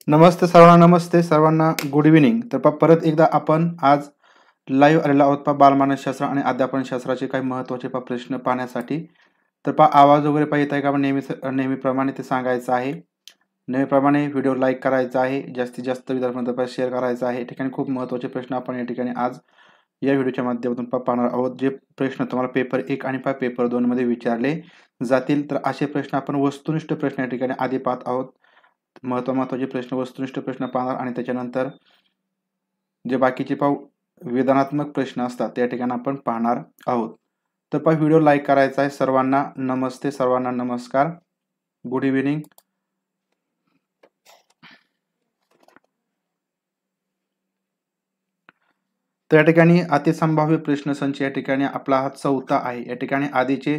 नमस्ते सर्वांना good evening. तर परत एकदा आपण आज लाईव्ह आलेला आहोत बालमानसशास्त्र आणि अध्यापनशास्त्राचे काही महत्त्वाचे प्रश्न पाहण्यासाठी. तर आवाज वगैरे येत आहे का? नेहमीप्रमाणे ते सांगायचं आहे. नेहमीप्रमाणे व्हिडिओ लाईक करायचा आहे, जास्तीत जास्त विद्यार्थ्यांपर्यंत शेअर करायचा आहे. ठिकाणी खूप महत्त्वाचे प्रश्न आपण या ठिकाणी आज या व्हिडिओच्या माध्यमातून पाहणार आहोत. जे प्रश्न तुम्हाला पेपर 1 आणि पेपर 2 मध्ये विचारले जातील. तर असे प्रश्न आपण वस्तुनिष्ठ प्रश्न या ठिकाणी आधी पाहत आहोत. महत्त्वाचे प्रश्न, वस्तुनिष्ठ प्रश्न पाहणार आणि त्याच्यानंतर जे बाकीचे विधानात्मक प्रश्न असतात त्या ठिकाणी आपण पाहणार आहोत. तर व्हिडिओ लाईक करायचा आहे. सर्वांना नमस्ते, सर्वांना नमस्कार, गुड इव्हिनिंग. तर या ठिकाणी अतिसंभाव्य प्रश्नसंच या ठिकाणी आपला हा 4था आहे. या ठिकाणी आधीचे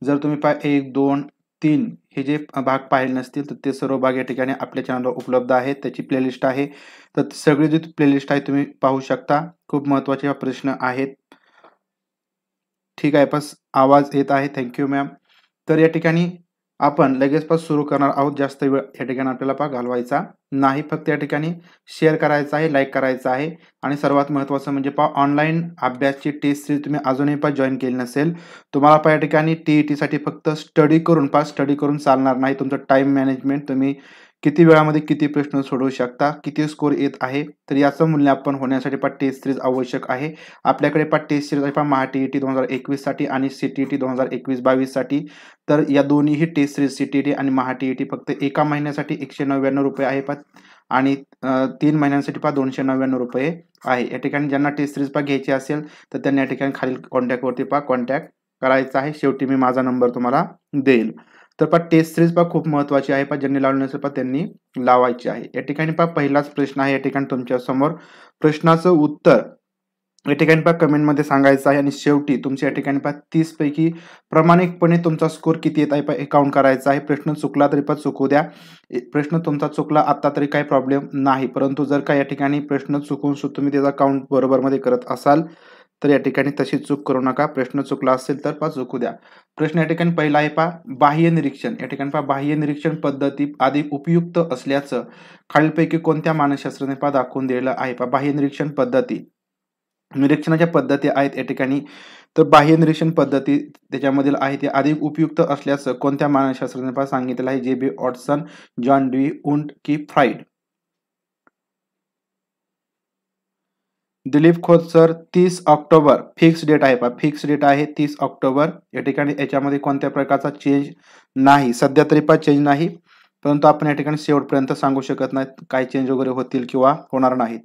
जर तुम्ही 1, 2, 3 हे जे भाग पाहिले नसतील तर ते सर्व भाग या ठिकाणी आपल्या चॅनलवर उपलब्ध आहेत. त्याची प्लेलिस्ट आहे. तर सगळी जी प्लेलिस्ट आहे तुम्ही पाहू शकता. खूप महत्त्वाचे प्रश्न आहेत. ठीक आहे, बस आवाज येत आहे. Thank you ma'am. तर या ठिकाणी आपण लगेच सुरू करणार आहोत. जास्त वेळ या ठिकाणी आपल्याला घालवायचा नाही. फक्त या ठिकाणी शेअर करायचा आहे, लाईक करायचा आहे. आणि सर्वात महत्त्वाचं म्हणजे ऑनलाईन अभ्यासची टेस्ट सिरीज तुम्ही अजूनही जॉईन केली नसेल, तुम्हाला या ठिकाणी TET साठी फक्त स्टडी करून चालणार नाही. तुमचं टाइम मॅनेजमेंट, तुम्ही किती वेळामध्ये किती प्रश्न सोडवू शकता, किती स्कोर येत आहे, तर याचं मूल्यांकन होण्यासाठी टेस्ट सिरीज आवश्यक आहे. आपल्याकडे टेस्ट सिरीज आहे TET 2021 साठी आणि CTET 2021-22 साठी. तर या दोन्हीही टेस्ट सिरीज CTET आणि TET फक्त एका महिन्यासाठी 199 रुपये आहे आणि 3 महिन्यांसाठी 299 रुपये आहे. या ठिकाणी ज्यांना टेस्ट सिरीज घ्यायची असेल तर त्यांनी या ठिकाणी खालील कॉन्टॅक्टवरती कॉन्टॅक्ट करायचा आहे. शेवटी मी माझा नंबर तुम्हाला देईल. तर टेस्ट सिरीज खूप महत्त्वाची आहे. ज्यांनी लावली नसेल त्यांनी लावायची आहे. या ठिकाणी पहिलाच प्रश्न आहे. या ठिकाणी तुमच्या समोर प्रश्नाचं उत्तर या ठिकाणी कमेंटमध्ये सांगायचं आहे आणि शेवटी तुमच्या या ठिकाणी 30 पैकी प्रामाणिकपणे तुमचा स्कोर किती येत आहे हे काउंट करायचा आहे. प्रश्न चुकला तरी चुकू द्या. प्रश्न तुमचा चुकला आता तरी काही प्रॉब्लेम नाही, परंतु जर का या ठिकाणी प्रश्न चुकून तुम्ही त्याचा काउंट बरोबर मध्ये करत असाल तर या ठिकाणी तशी चूक करू नका. प्रश्न चुकला असेल तर चुकू द्या. प्रश्न या ठिकाणी पहिला आहे बाह्य निरीक्षण. या ठिकाणी बाह्य निरीक्षण पद्धती अधिक उपयुक्त असल्याचं खालीलपैकी कोणत्या मानसशास्त्राने दाखवून दिलेलं आहे. बाह्य निरीक्षण पद्धती, निरीक्षणाच्या पद्धती आहेत या ठिकाणी. तर बाह्य निरीक्षण पद्धती त्याच्यामधील आहे ते अधिक उपयुक्त असल्याचं कोणत्या मानसशास्त्राने सांगितलं आहे. JB वॉटसन, जॉन डी उंट की Freud. Dilip Khot sir 30 October fix date आहे. फिक्स डेट आहे 30 ऑक्टोबर. या ठिकाणी याच्यामध्ये कोणत्या प्रकारचा चेंज नाही, सध्या तरी चेंज नाही, परंतु आपण या ठिकाणी शेवटपर्यंत सांगू शकत नाहीत काय चेंज वगैरे होतील किंवा होणार नाहीत.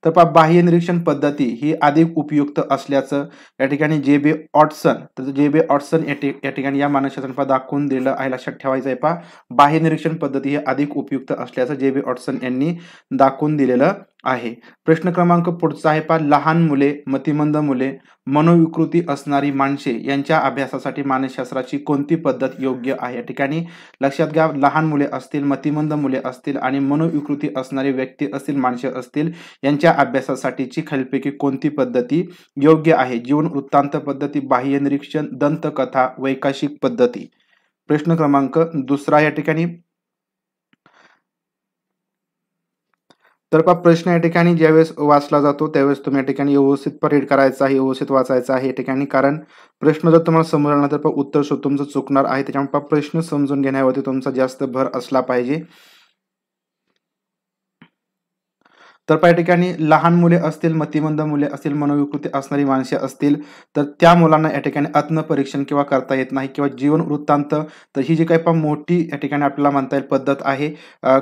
तर बाह्य निरीक्षण पद्धती ही अधिक उपयुक्त असल्याचं या ठिकाणी JB वॉटसन, तर JB वॉटसन या ठिकाणी या मानसशास्त्राने दाखवून दिलं आहे. लक्षात ठेवायचं आहे बाह्य निरीक्षण पद्धती ही अधिक उपयुक्त असल्याचं JB वॉटसन यांनी दाखवून दिलेलं आहे. प्रश्न क्रमांक पुढचा आहे लहान मुले, मतिमंद मुले, मनोविकृती असणारी माणसे यांच्या अभ्यासासाठी मानसशास्त्राची कोणती पद्धत योग्य आहे. या ठिकाणी लक्षात घ्या, लहान मुले असतील, मतिमंद मुले असतील आणि मनोविकृती असणारी व्यक्ती असतील, माणसे असतील, यांच्या अभ्यासासाठीची खालीलपैकी कोणती पद्धती योग्य आहे. जीवन वृत्तांत पद्धती, बाह्य निरीक्षण, दंतकथा, वैकल्पिक पद्धती. प्रश्न क्रमांक दुसरा या ठिकाणी. तर प्रश्न या ठिकाणी ज्यावेळेस वाचला जातो त्यावेळेस तुम्ही या ठिकाणी व्यवस्थित रीड करायचा आहे, व्यवस्थित वाचायचा आहे या ठिकाणी. कारण प्रश्न जर तुम्हाला समजला तर उत्तर तुमचं चुकणार आहे. त्याच्यामुळे प्रश्न समजून घेण्यावरती तुमचा जास्त भर असला पाहिजे. तर या ठिकाणी लहान मुले असतील, मतिमंद मुले असतील, मनोविकृती असणारी माणसे असतील तर त्या मुलांना या ठिकाणी आत्मपरीक्षण किंवा करता येत नाही किंवा जीवन वृत्तांत, तर ही जी काही मोठी या ठिकाणी आपल्याला म्हणता येईल पद्धत आहे.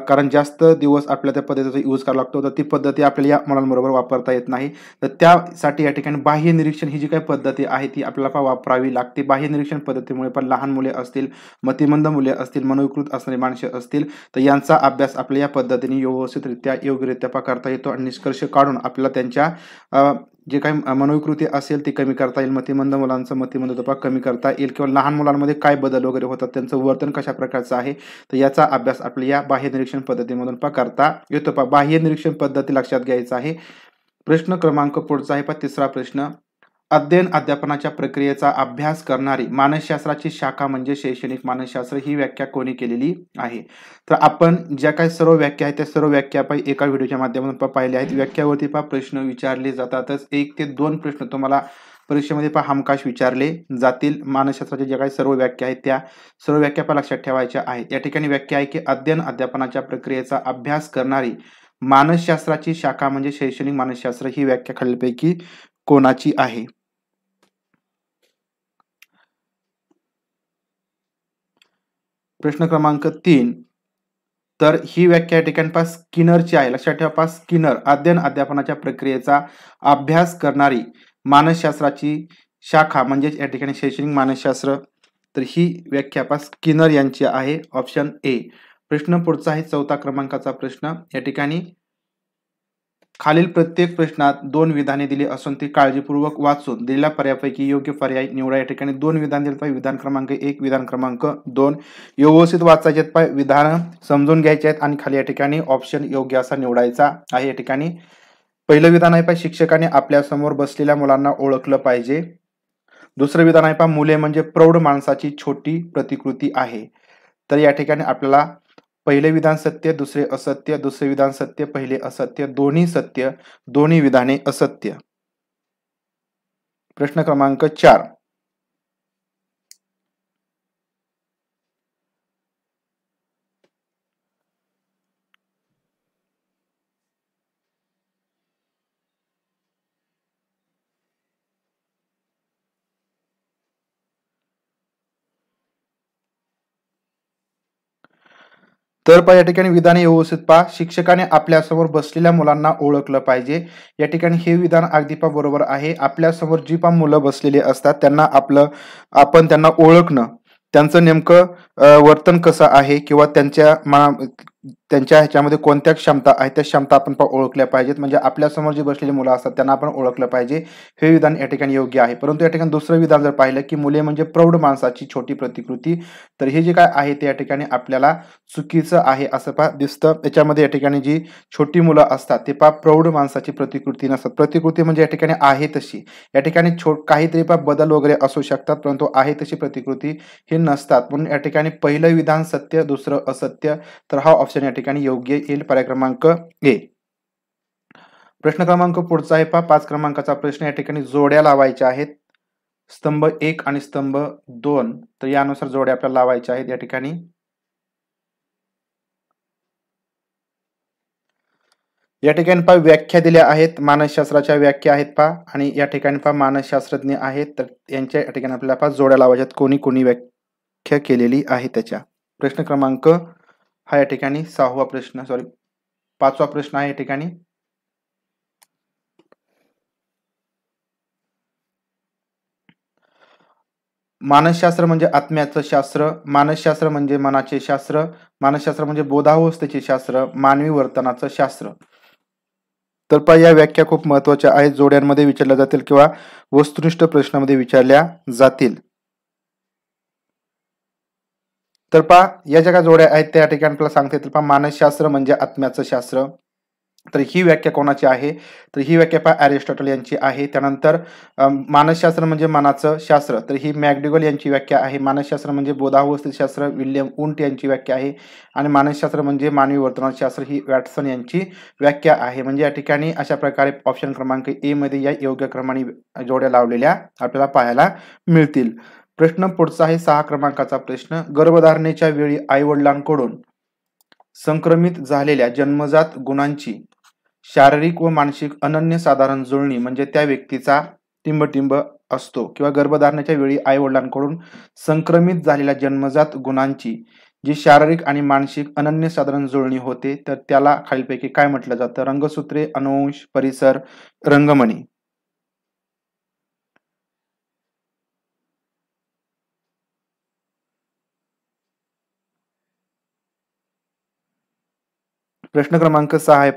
कारण जास्त दिवस आपल्याला त्या पद्धतीचा यूज करावा लागतो, तर ती पद्धती आपल्याला या मुलांबरोबर वापरता येत नाही. तर त्यासाठी या ठिकाणी बाह्य निरीक्षण ही जी काही पद्धती आहे ती आपल्याला वापरावी लागते. बाह्य निरीक्षण पद्धतीमुळे लहान मुले असतील, मतिमंद मुले असतील, मनोविकृत असणारी माणसे असतील तर यांचा अभ्यास आपल्या या पद्धतीने व्यवस्थितरित्या योग्यरित्या करता येतो आणि निष्कर्ष काढून आपल्याला त्यांच्या जे काही मनोविकृती असेल ती कमी करता येईल. मतिमंद मुलांचं मतिमंदता कमी करता येईल किंवा लहान मुलांमध्ये काय बदल वगैरे होतात, त्यांचं वर्तन कशा प्रकारचं आहे, तर याचा अभ्यास आपल्या या बाह्य निरीक्षण पद्धतीमधून करता येतो. बाह्य निरीक्षण पद्धती लक्षात घ्यायचं आहे. प्रश्न क्रमांक पुढचा आहे पहा तिसरा प्रश्न. अध्ययन अध्यापनाच्या प्रक्रियेचा अभ्यास करणारी मानसशास्त्राची शाखा म्हणजे शैक्षणिक मानसशास्त्र ही व्याख्या कोणी केलेली आहे? तर आपण ज्या काही सर्व व्याख्या आहेत त्या सर्व व्याख्या एका व्हिडिओच्या माध्यमातून पाहिल्या आहेत. व्याख्यावरती प्रश्न विचारले जातातच. 1 ते 2 प्रश्न तुम्हाला परीक्षेमध्ये हमखास विचारले जातील. मानसशास्त्राच्या ज्या काही सर्व व्याख्या आहेत त्या सर्व व्याख्या लक्षात ठेवायच्या आहेत. या ठिकाणी व्याख्या आहे की अध्ययन अध्यापनाच्या प्रक्रियेचा अभ्यास करणारी मानसशास्त्राची शाखा म्हणजे शैक्षणिक मानसशास्त्र ही व्याख्या खालीलपैकी कोणाची आहे? प्रश्न क्रमांक 3. तर ही व्याख्या या ठिकाणी स्किनरची आहे. लक्षात ठेवा स्किनर अध्ययन अध्यापनाच्या प्रक्रियेचा अभ्यास करणारी मानसशास्त्राची शाखा म्हणजे या ठिकाणी शैक्षणिक मानसशास्त्र. तर ही व्याख्या स्किनर यांची आहे. Option A. प्रश्न पुढचा आहे 4 क्रमांकाचा प्रश्न. या ठिकाणी खालील प्रत्येक प्रश्नात 2 विधाने दिली असून ती काळजीपूर्वक वाचून दिलेल्या पर्यायापैकी योग्य पर्याय निवडा. या ठिकाणी 2 विधान दिले पाहिजे. विधान क्रमांक 1, विधान क्रमांक 2 व्यवस्थित वाचायचे आहेत. विधान समजून घ्यायचे आहेत आणि खाली या ठिकाणी ऑप्शन योग्य असा निवडायचा आहे. या ठिकाणी पहिलं विधान आहे शिक्षकाने आपल्या समोर बसलेल्या मुलांना ओळखलं पाहिजे. दुसरं विधान आहे मुले म्हणजे प्रौढ माणसाची छोटी प्रतिकृती आहे. तर या ठिकाणी आपल्याला पहिले विधान सत्य, दुसरे असत्य, दुसरे विधान सत्य, पहिले असत्य, दोन्ही सत्य, दोन्ही विधाने असत्य. प्रश्न क्रमांक 4. तर या ठिकाणी विधाने व्यवस्थित पहा. शिक्षकाने आपल्या समोर बसलेल्या मुलांना ओळखलं पाहिजे. या ठिकाणी हे विधान अगदी बरोबर आहे. आपल्या समोर जी मुलं बसलेली असतात त्यांना आपण त्यांना ओळखणं, त्यांचं नेमकं वर्तन कसं आहे किंवा त्यांच्या ह्याच्यामध्ये कोणत्या क्षमता आहेत त्या क्षमता आपण ओळखल्या पाहिजेत. म्हणजे आपल्या समोर जी बसलेली मुलं असतात त्यांना आपण ओळखलं पाहिजे. हे विधान या ठिकाणी योग्य आहे. परंतु या ठिकाणी दुसरं विधान जर पाहिलं की मुले म्हणजे प्रौढ माणसाची छोटी प्रतिकृती, तर हे जे काय आहे ते या ठिकाणी आपल्याला चुकीचं आहे असं दिसतं. त्याच्यामध्ये या ठिकाणी जी छोटी मुलं असतात ते प्रौढ माणसाची प्रतिकृती नसतात. प्रतिकृती म्हणजे या ठिकाणी आहे तशी. या ठिकाणी काहीतरी बदल वगैरे असू शकतात, परंतु आहे तशी प्रतिकृती हे नसतात. म्हणून या ठिकाणी पहिलं विधान सत्य, दुसरं असत्य. तर हा ऑप्शन या ठिकाणी योग्य येईल. पर्याय क्रमांक ए. प्रश्न क्रमांक पुढचा आहे 5 क्रमांकाचा प्रश्न. या ठिकाणी जोड्या लावायच्या आहेत. स्तंभ 1 आणि स्तंभ 2. तर यानुसार जोड्या आपल्याला लावायच्या आहेत. या ठिकाणी व्याख्या दिल्या आहेत. मानसशास्त्राच्या व्याख्या आहेत आणि या ठिकाणी मानसशास्त्रज्ञ आहेत. तर यांच्या या ठिकाणी आपल्याला जोड्या लावायच्या आहेत. कोणी व्याख्या केलेली आहे त्याच्या. प्रश्न क्रमांक हा या ठिकाणी 6वा प्रश्न 5वा प्रश्न आहे या ठिकाणी. मानसशास्त्र म्हणजे आत्म्याचं शास्त्र, मानसशास्त्र म्हणजे मनाचे शास्त्र, मानसशास्त्र म्हणजे बोधावस्थेचे शास्त्र, मानवी वर्तनाचं शास्त्र. तर या व्याख्या खूप महत्वाच्या आहेत. जोड्यांमध्ये विचारल्या जातील किंवा वस्तुनिष्ठ प्रश्नामध्ये विचारल्या जातील. तर या ज्या जोड्या आहेत त्या ठिकाणी आपल्याला सांगता येतील. मानसशास्त्र म्हणजे आत्म्याचं शास्त्र. तर ही व्याख्या कोणाची आहे? तर ही व्याख्या अरिस्टॉटल यांची आहे. त्यानंतर मानसशास्त्र म्हणजे मनाचं शास्त्र, तर ही मॅकडोगल यांची व्याख्या आहे. मानसशास्त्र म्हणजे बोधावस्थित शास्त्र, विल्यम वुंट यांची व्याख्या आहे. आणि मानसशास्त्र म्हणजे मानवी वर्तनशास्त्र ही वॅटसन यांची व्याख्या आहे. म्हणजे या ठिकाणी अशा प्रकारे ऑप्शन क्रमांक ए मध्ये या योग्य क्रमाने जोड्या लावलेल्या आपल्याला पाहायला मिळतील. प्रश्न पुढचा आहे 6 क्रमांकाचा प्रश्न. गर्भधारणेच्या वेळी आई वडिलांकडून संक्रमित झालेल्या जन्मजात गुणांची शारीरिक व मानसिक अनन्यसाधारण जुळणी म्हणजे त्या व्यक्तीचा टिंबटिंब असतो. किंवा गर्भधारणेच्या वेळी आई वडिलांकडून संक्रमित झालेल्या जन्मजात गुणांची जी शारीरिक आणि मानसिक अनन्यसाधारण जुळणी होते, तर त्याला खालीलपैकी काय म्हटलं जातं? रंगसूत्रे, अनुवंश, परिसर, रंगमणी. प्रश्न क्रमांक 6 आहे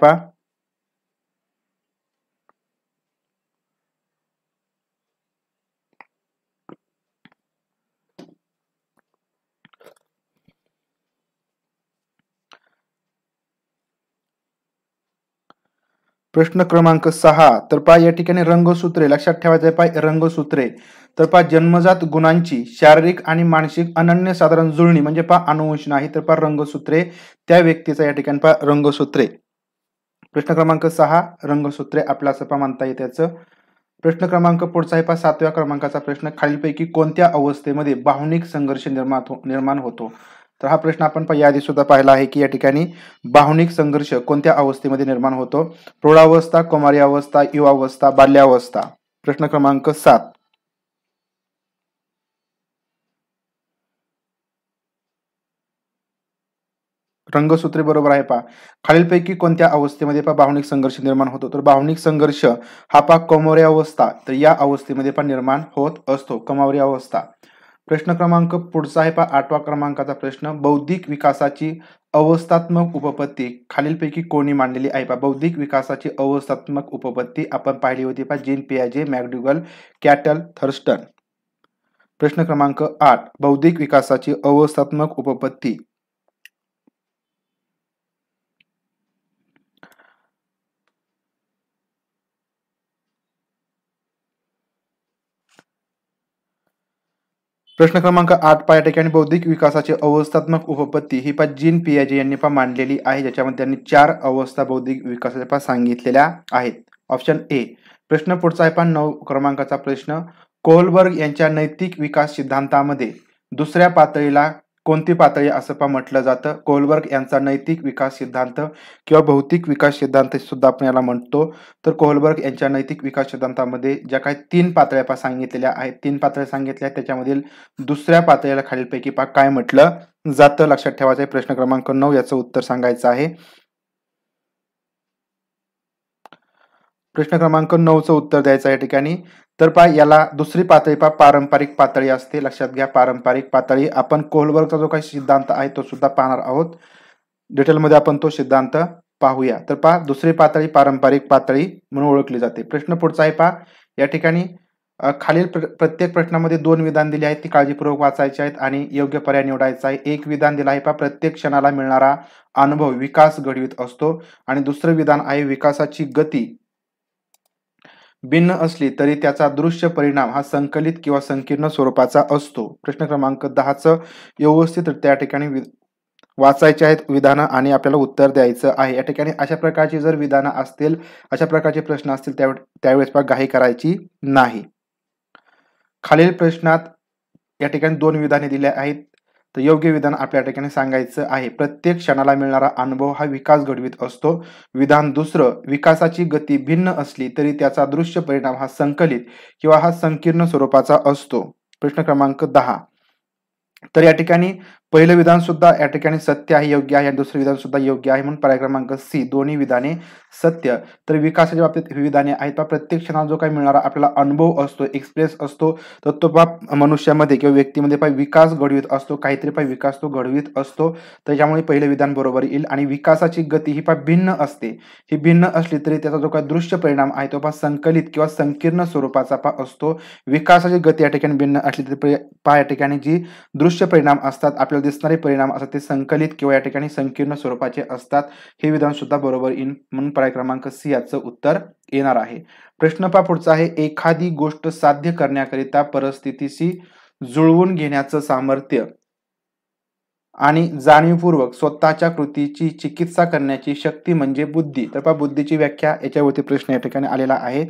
प्रश्न क्रमांक 6 तर पहा या ठिकाणी रंगसूत्रे लक्षात ठेवायचे आहे. पहा रंगसूत्रे तर पहा जन्मजात गुणांची शारीरिक आणि मानसिक अनन्यसाधारण जुळणी म्हणजे पहा अनुवंशन आहे. तर पहा रंगसूत्रे त्या व्यक्तीचा या ठिकाणी पहा रंगसूत्रे. प्रश्न क्रमांक 6 रंगसूत्रे आपला असं पहा म्हणता येते याचं. प्रश्न क्रमांक पुढचा आहे पहा 7व्या क्रमांकाचा प्रश्न. खालीलपैकी कोणत्या अवस्थेमध्ये भावनिक संघर्ष निर्माण होतो? तर हा प्रश्न आपण याआधी सुद्धा पाहिला आहे की या ठिकाणी भावनिक संघर्ष कोणत्या अवस्थेमध्ये निर्माण होतो? प्रौढावस्था, कौमारी अवस्था, युवावस्था, बाल्यावस्था. प्रश्न क्रमांक 7. रंगसूत्रे बरोबर आहे पहा. खालीलपैकी कोणत्या अवस्थेमध्ये पहा भावनिक संघर्ष निर्माण होतो? तर भावनिक संघर्ष हा पहा कौमारी अवस्था तर या अवस्थेमध्ये पहा निर्माण होत असतो. कौमारी अवस्था. प्रश्न क्रमांक पुढचा आहे पहा 8व्या क्रमांकाचा प्रश्न. बौद्धिक विकासाची अवस्थात्मक उपपत्ती खालीलपैकी कोणी मांडलेली आहे? पहा बौद्धिक विकासाची अवस्थात्मक उपपत्ती आपण पाहिली होती पहा जीन पियाजे, मॅकडुगल, कॅटल, थर्स्टन. प्रश्न क्रमांक 8 बौद्धिक विकासाची अवस्थात्मक उपपत्ती. प्रश्न क्रमांक 8 पहा या ठिकाणी बौद्धिक विकासाची अवस्थात्मक उपपत्ती ही पहा जीन पियाजे यांनी पहा मांडलेली आहे, ज्याच्यामध्ये त्यांनी 4 अवस्था बौद्धिक विकासाच्या पहा सांगितलेल्या आहेत. ऑप्शन ए. प्रश्न पुढचा आहे पहा 9 क्रमांकाचा प्रश्न. कोहलबर्ग यांच्या नैतिक विकास सिद्धांतामध्ये दुसऱ्या पातळीला कोणती पातळी असं पहा म्हटलं जातं? कोहलबर्ग यांचा नैतिक विकास सिद्धांत किंवा भौतिक विकास सिद्धांत सुद्धा आपण याला म्हणतो. तर कोहलबर्ग यांच्या नैतिक विकास सिद्धांतामध्ये ज्या काही 3 पातळ्या पहा सांगितलेल्या आहेत, 3 पातळ्या सांगितल्या आहेत त्याच्यामधील दुसऱ्या पातळीला खालीलपैकी पहा काय म्हटलं जातं? लक्षात ठेवायचं आहे. प्रश्न क्रमांक 9 याचं उत्तर सांगायचं आहे. प्रश्न क्रमांक 9चं उत्तर द्यायचं आहे या ठिकाणी. तर पहा याला दुसरी पातळी पहा पारंपरिक पातळी असते. लक्षात घ्या पारंपरिक पातळी. आपण कोहलबर्गचा जो काही सिद्धांत आहे तो सुद्धा पाहणार आहोत. डिटेलमध्ये आपण तो सिद्धांत पाहूया. तर पहा दुसरी पातळी पारंपरिक पातळी म्हणून ओळखली जाते. प्रश्न पुढचा आहे पहा या ठिकाणी खालील प्रत्येक प्रश्नामध्ये 2 विधान दिली आहेत, ती काळजीपूर्वक वाचायची आहेत आणि योग्य पर्याय निवडायचा आहे. एक विधान दिलं आहे पहा प्रत्येक क्षणाला मिळणारा अनुभव विकास घडवीत असतो आणि दुसरं विधान आहे विकासाची गती भिन्न असली तरी त्याचा दृश्य परिणाम हा संकलित किंवा संकीर्ण स्वरूपाचा असतो. प्रश्न क्रमांक 10चं व्यवस्थित त्या ठिकाणी वाचायचे आहेत विधानं आणि आपल्याला उत्तर द्यायचं आहे. या ठिकाणी अशा प्रकारची जर विधानं असतील, अशा प्रकारचे प्रश्न असतील त्यावेळेस पहा घाई करायची नाही. खालील प्रश्नात या ठिकाणी 2 विधाने दिल्या आहेत. तर योग्य विधान आपल्या ठिकाणी सांगायचं आहे. प्रत्येक क्षणाला मिळणारा अनुभव हा विकास घडवीत असतो. विधान दुसरं विकासाची गती भिन्न असली तरी त्याचा दृश्य परिणाम हा संकलित किंवा हा संकीर्ण स्वरूपाचा असतो. प्रश्न क्रमांक 10 तर या ठिकाणी पहिलं विधान सुद्धा या ठिकाणी सत्य आहे, योग्य आहे आणि दुसरं विधान सुद्धा योग्य आहे म्हणून पर्याय क्रमांक सी दोन्ही विधाने सत्य. तर विकासाच्या बाबतीत ही विधाने आहेत पहा प्रत्येक क्षणाला जो काही मिळणारा आपल्याला अनुभव असतो, एक्सप्रेस असतो, तर तो पहा मनुष्यामध्ये किंवा व्यक्तीमध्ये पहा विकास घडवीत असतो, काहीतरी पहा विकास तो घडवीत असतो. त्याच्यामुळे पहिलं विधान बरोबर येईल. आणि विकासाची गती ही पहा भिन्न असते. ही भिन्न असली तरी त्याचा जो काही दृश्य परिणाम आहे तो पहा संकलित किंवा संकीर्ण स्वरूपाचा पहा असतो. विकासाची गती या ठिकाणी भिन्न असली तरी पहा या ठिकाणी जी दृश्य परिणाम असतात, आपल्याला दिसणारे परिणाम असतात ते संकलित किंवा या ठिकाणी संकीर्ण स्वरूपाचे असतात. हे विधान सुद्धा बरोबर येईल म्हणून पर्याय क्रमांक सी याचं उत्तर येणार आहे. प्रश्न पहा पुढचा आहे. एखादी गोष्ट साध्य करण्याकरिता परिस्थितीशी जुळवून घेण्याचं सामर्थ्य आणि जाणीवपूर्वक स्वतःच्या कृतीची चिकित्सा करण्याची शक्ती म्हणजे बुद्धी. तर पहा बुद्धीची व्याख्या याच्यावरती प्रश्न या ठिकाणी आलेला आहे.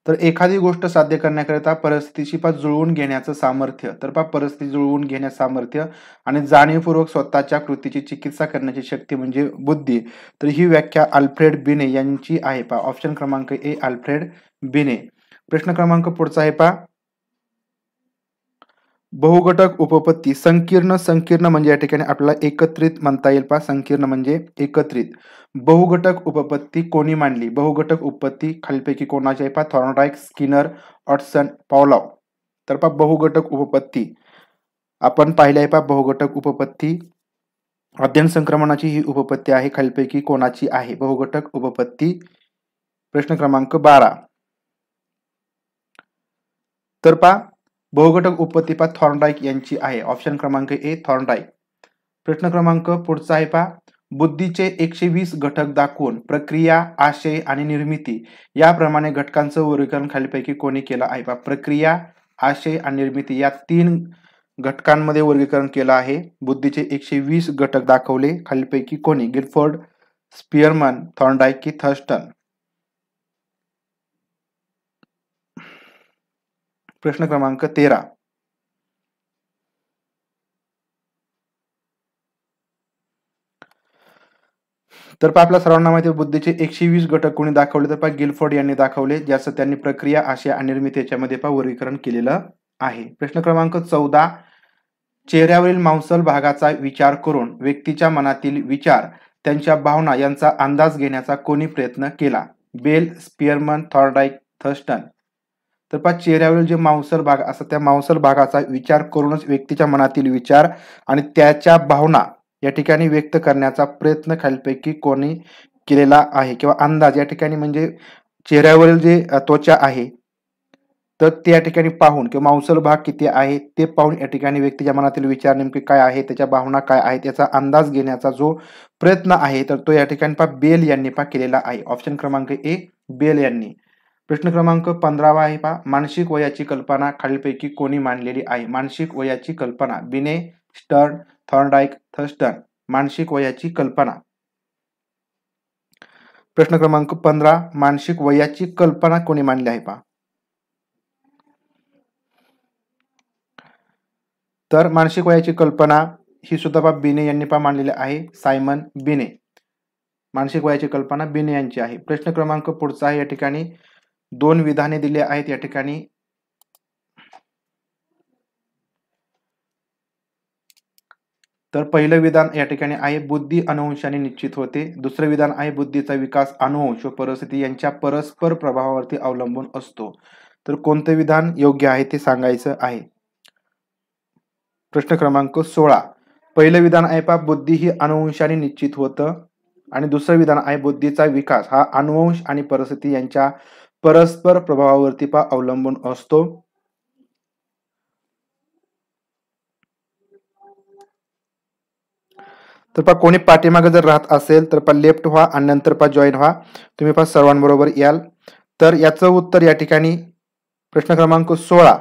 तर एखादी गोष्ट साध्य करण्याकरिता परिस्थितीशी पहा जुळवून घेण्याचं सामर्थ्य. तर पहा परिस्थिती जुळवून घेण्याचं सामर्थ्य आणि जाणीवपूर्वक स्वतःच्या कृतीची चिकित्सा करण्याची शक्ती म्हणजे बुद्धी. तर ही व्याख्या अल्फ्रेड बिने यांची आहे पहा. ऑप्शन क्रमांक ए अल्फ्रेड बिने. प्रश्न क्रमांक पुढचा आहे पहा. बहुघटक उपपत्ती संकीर्ण म्हणजे या ठिकाणी आपल्याला एकत्रित म्हणता येईल पहा. संकीर्ण म्हणजे एकत्रित. बहुघटक उपपत्ती कोणी मांडली? बहुघटक उपपत्ती खालीलपैकी कोणाची आहे पहा. Thorndike, Skinner, Watson, Pavlov. तर पहा बहुघटक उपपत्ती आपण पाहिले आहे पहा. बहुघटक उपपत्ती अध्ययन संक्रमणाची ही उपपत्ती आहे. खालीलपैकी कोणाची आहे बहुघटक उपपत्ती? प्रश्न क्रमांक 12 तर पहा बहुघटक उत्पत्ती पहा थॉर्नडाईक यांची आहे. ऑप्शन क्रमांक ए थॉर्नडाईक. प्रश्न क्रमांक पुढचा आहे पहा बुद्धीचे 120 घटक दाखवून प्रक्रिया, आशय आणि निर्मिती याप्रमाणे घटकांचं वर्गीकरण खालीलपैकी कोणी केलं आहे? पहा प्रक्रिया, आशय आणि निर्मिती या 3 घटकांमध्ये वर्गीकरण केलं आहे. बुद्धीचे 120 घटक दाखवले खालीलपैकी कोणी? गिलफोर्ड, स्पियरमन, थॉर्नडाईक की थर्स्टन? प्रश्न क्रमांक 13. तर पहा आपल्या सर्वांना माहिती आहे बुद्धीचे 120 घटक कोणी दाखवले? तर पहा गिलफोर्ड यांनी दाखवले, ज्याचं त्यांनी प्रक्रिया, आशय आणि निर्मिती याच्यामध्ये पहा वर्गीकरण केलेलं आहे. प्रश्न क्रमांक 14. चेहऱ्यावरील मांसल भागाचा विचार करून व्यक्तीच्या मनातील विचार, त्यांच्या भावना यांचा अंदाज घेण्याचा कोणी प्रयत्न केला? Bell, Spearman, Thorndike, Thurstone? तर पहा चेहऱ्यावरील जे मांसल भाग असतात त्या मांसल भागाचा विचार करूनच व्यक्तीच्या मनातील विचार आणि त्याच्या भावना या ठिकाणी व्यक्त करण्याचा प्रयत्न खालीलपैकी कोणी केलेला आहे? किंवा अंदाज या ठिकाणी म्हणजे चेहऱ्यावरील जे त्वचा आहे तर त्या ठिकाणी पाहून किंवा मांसल भाग किती आहे ते पाहून या ठिकाणी व्यक्तीच्या मनातील विचार नेमके काय आहे, त्याच्या भावना काय आहेत याचा अंदाज घेण्याचा जो प्रयत्न आहे तर तो या ठिकाणी पहा बेल यांनी पहा केलेला आहे. ऑप्शन क्रमांक ए बेल यांनी. प्रश्न क्रमांक 15 आहे पहा मानसिक वयाची कल्पना खालीलपैकी कोणी मांडलेली आहे? मानसिक वयाची कल्पना बिने, स्टर्न, थॉर्नडाईक, थर्स्टन? मानसिक वयाची कल्पना. प्रश्न क्रमांक 15 मानसिक वयाची कल्पना कोणी मांडली आहे पहा? तर मानसिक वयाची कल्पना ही सुद्धा पहा बिने यांनी पहा मांडलेली आहे. सायमन बिने. मानसिक वयाची कल्पना बिने यांची आहे. प्रश्न क्रमांक पुढचा आहे. या ठिकाणी 2 विधाने दिली आहेत. या ठिकाणी तर पहिलं विधान या ठिकाणी आहे बुद्धी अनुवंशाने निश्चित होते. दुसरं विधान आहे बुद्धीचा विकास अनुवंश व परिस्थिती यांच्या परस्पर प्रभावावरती अवलंबून असतो. तर कोणतं विधान योग्य आहे ते सांगायचं आहे. प्रश्न क्रमांक 16. पहिलं विधान आहे पहा बुद्धी ही अनुवंशाने निश्चित होतं आणि दुसरं विधान आहे बुद्धीचा विकास हा अनुवंश आणि परिस्थिती यांच्या परस्पर प्रभावावरती पहा अवलंबून असतो. तर पहा कोणी पाठीमागे जर राहत असेल तर पहा लेफ्ट व्हा आणि नंतर पहा जॉईन व्हा. तुम्ही पहा सर्वांबरोबर याल. तर याचं उत्तर या ठिकाणी प्रश्न क्रमांक 16.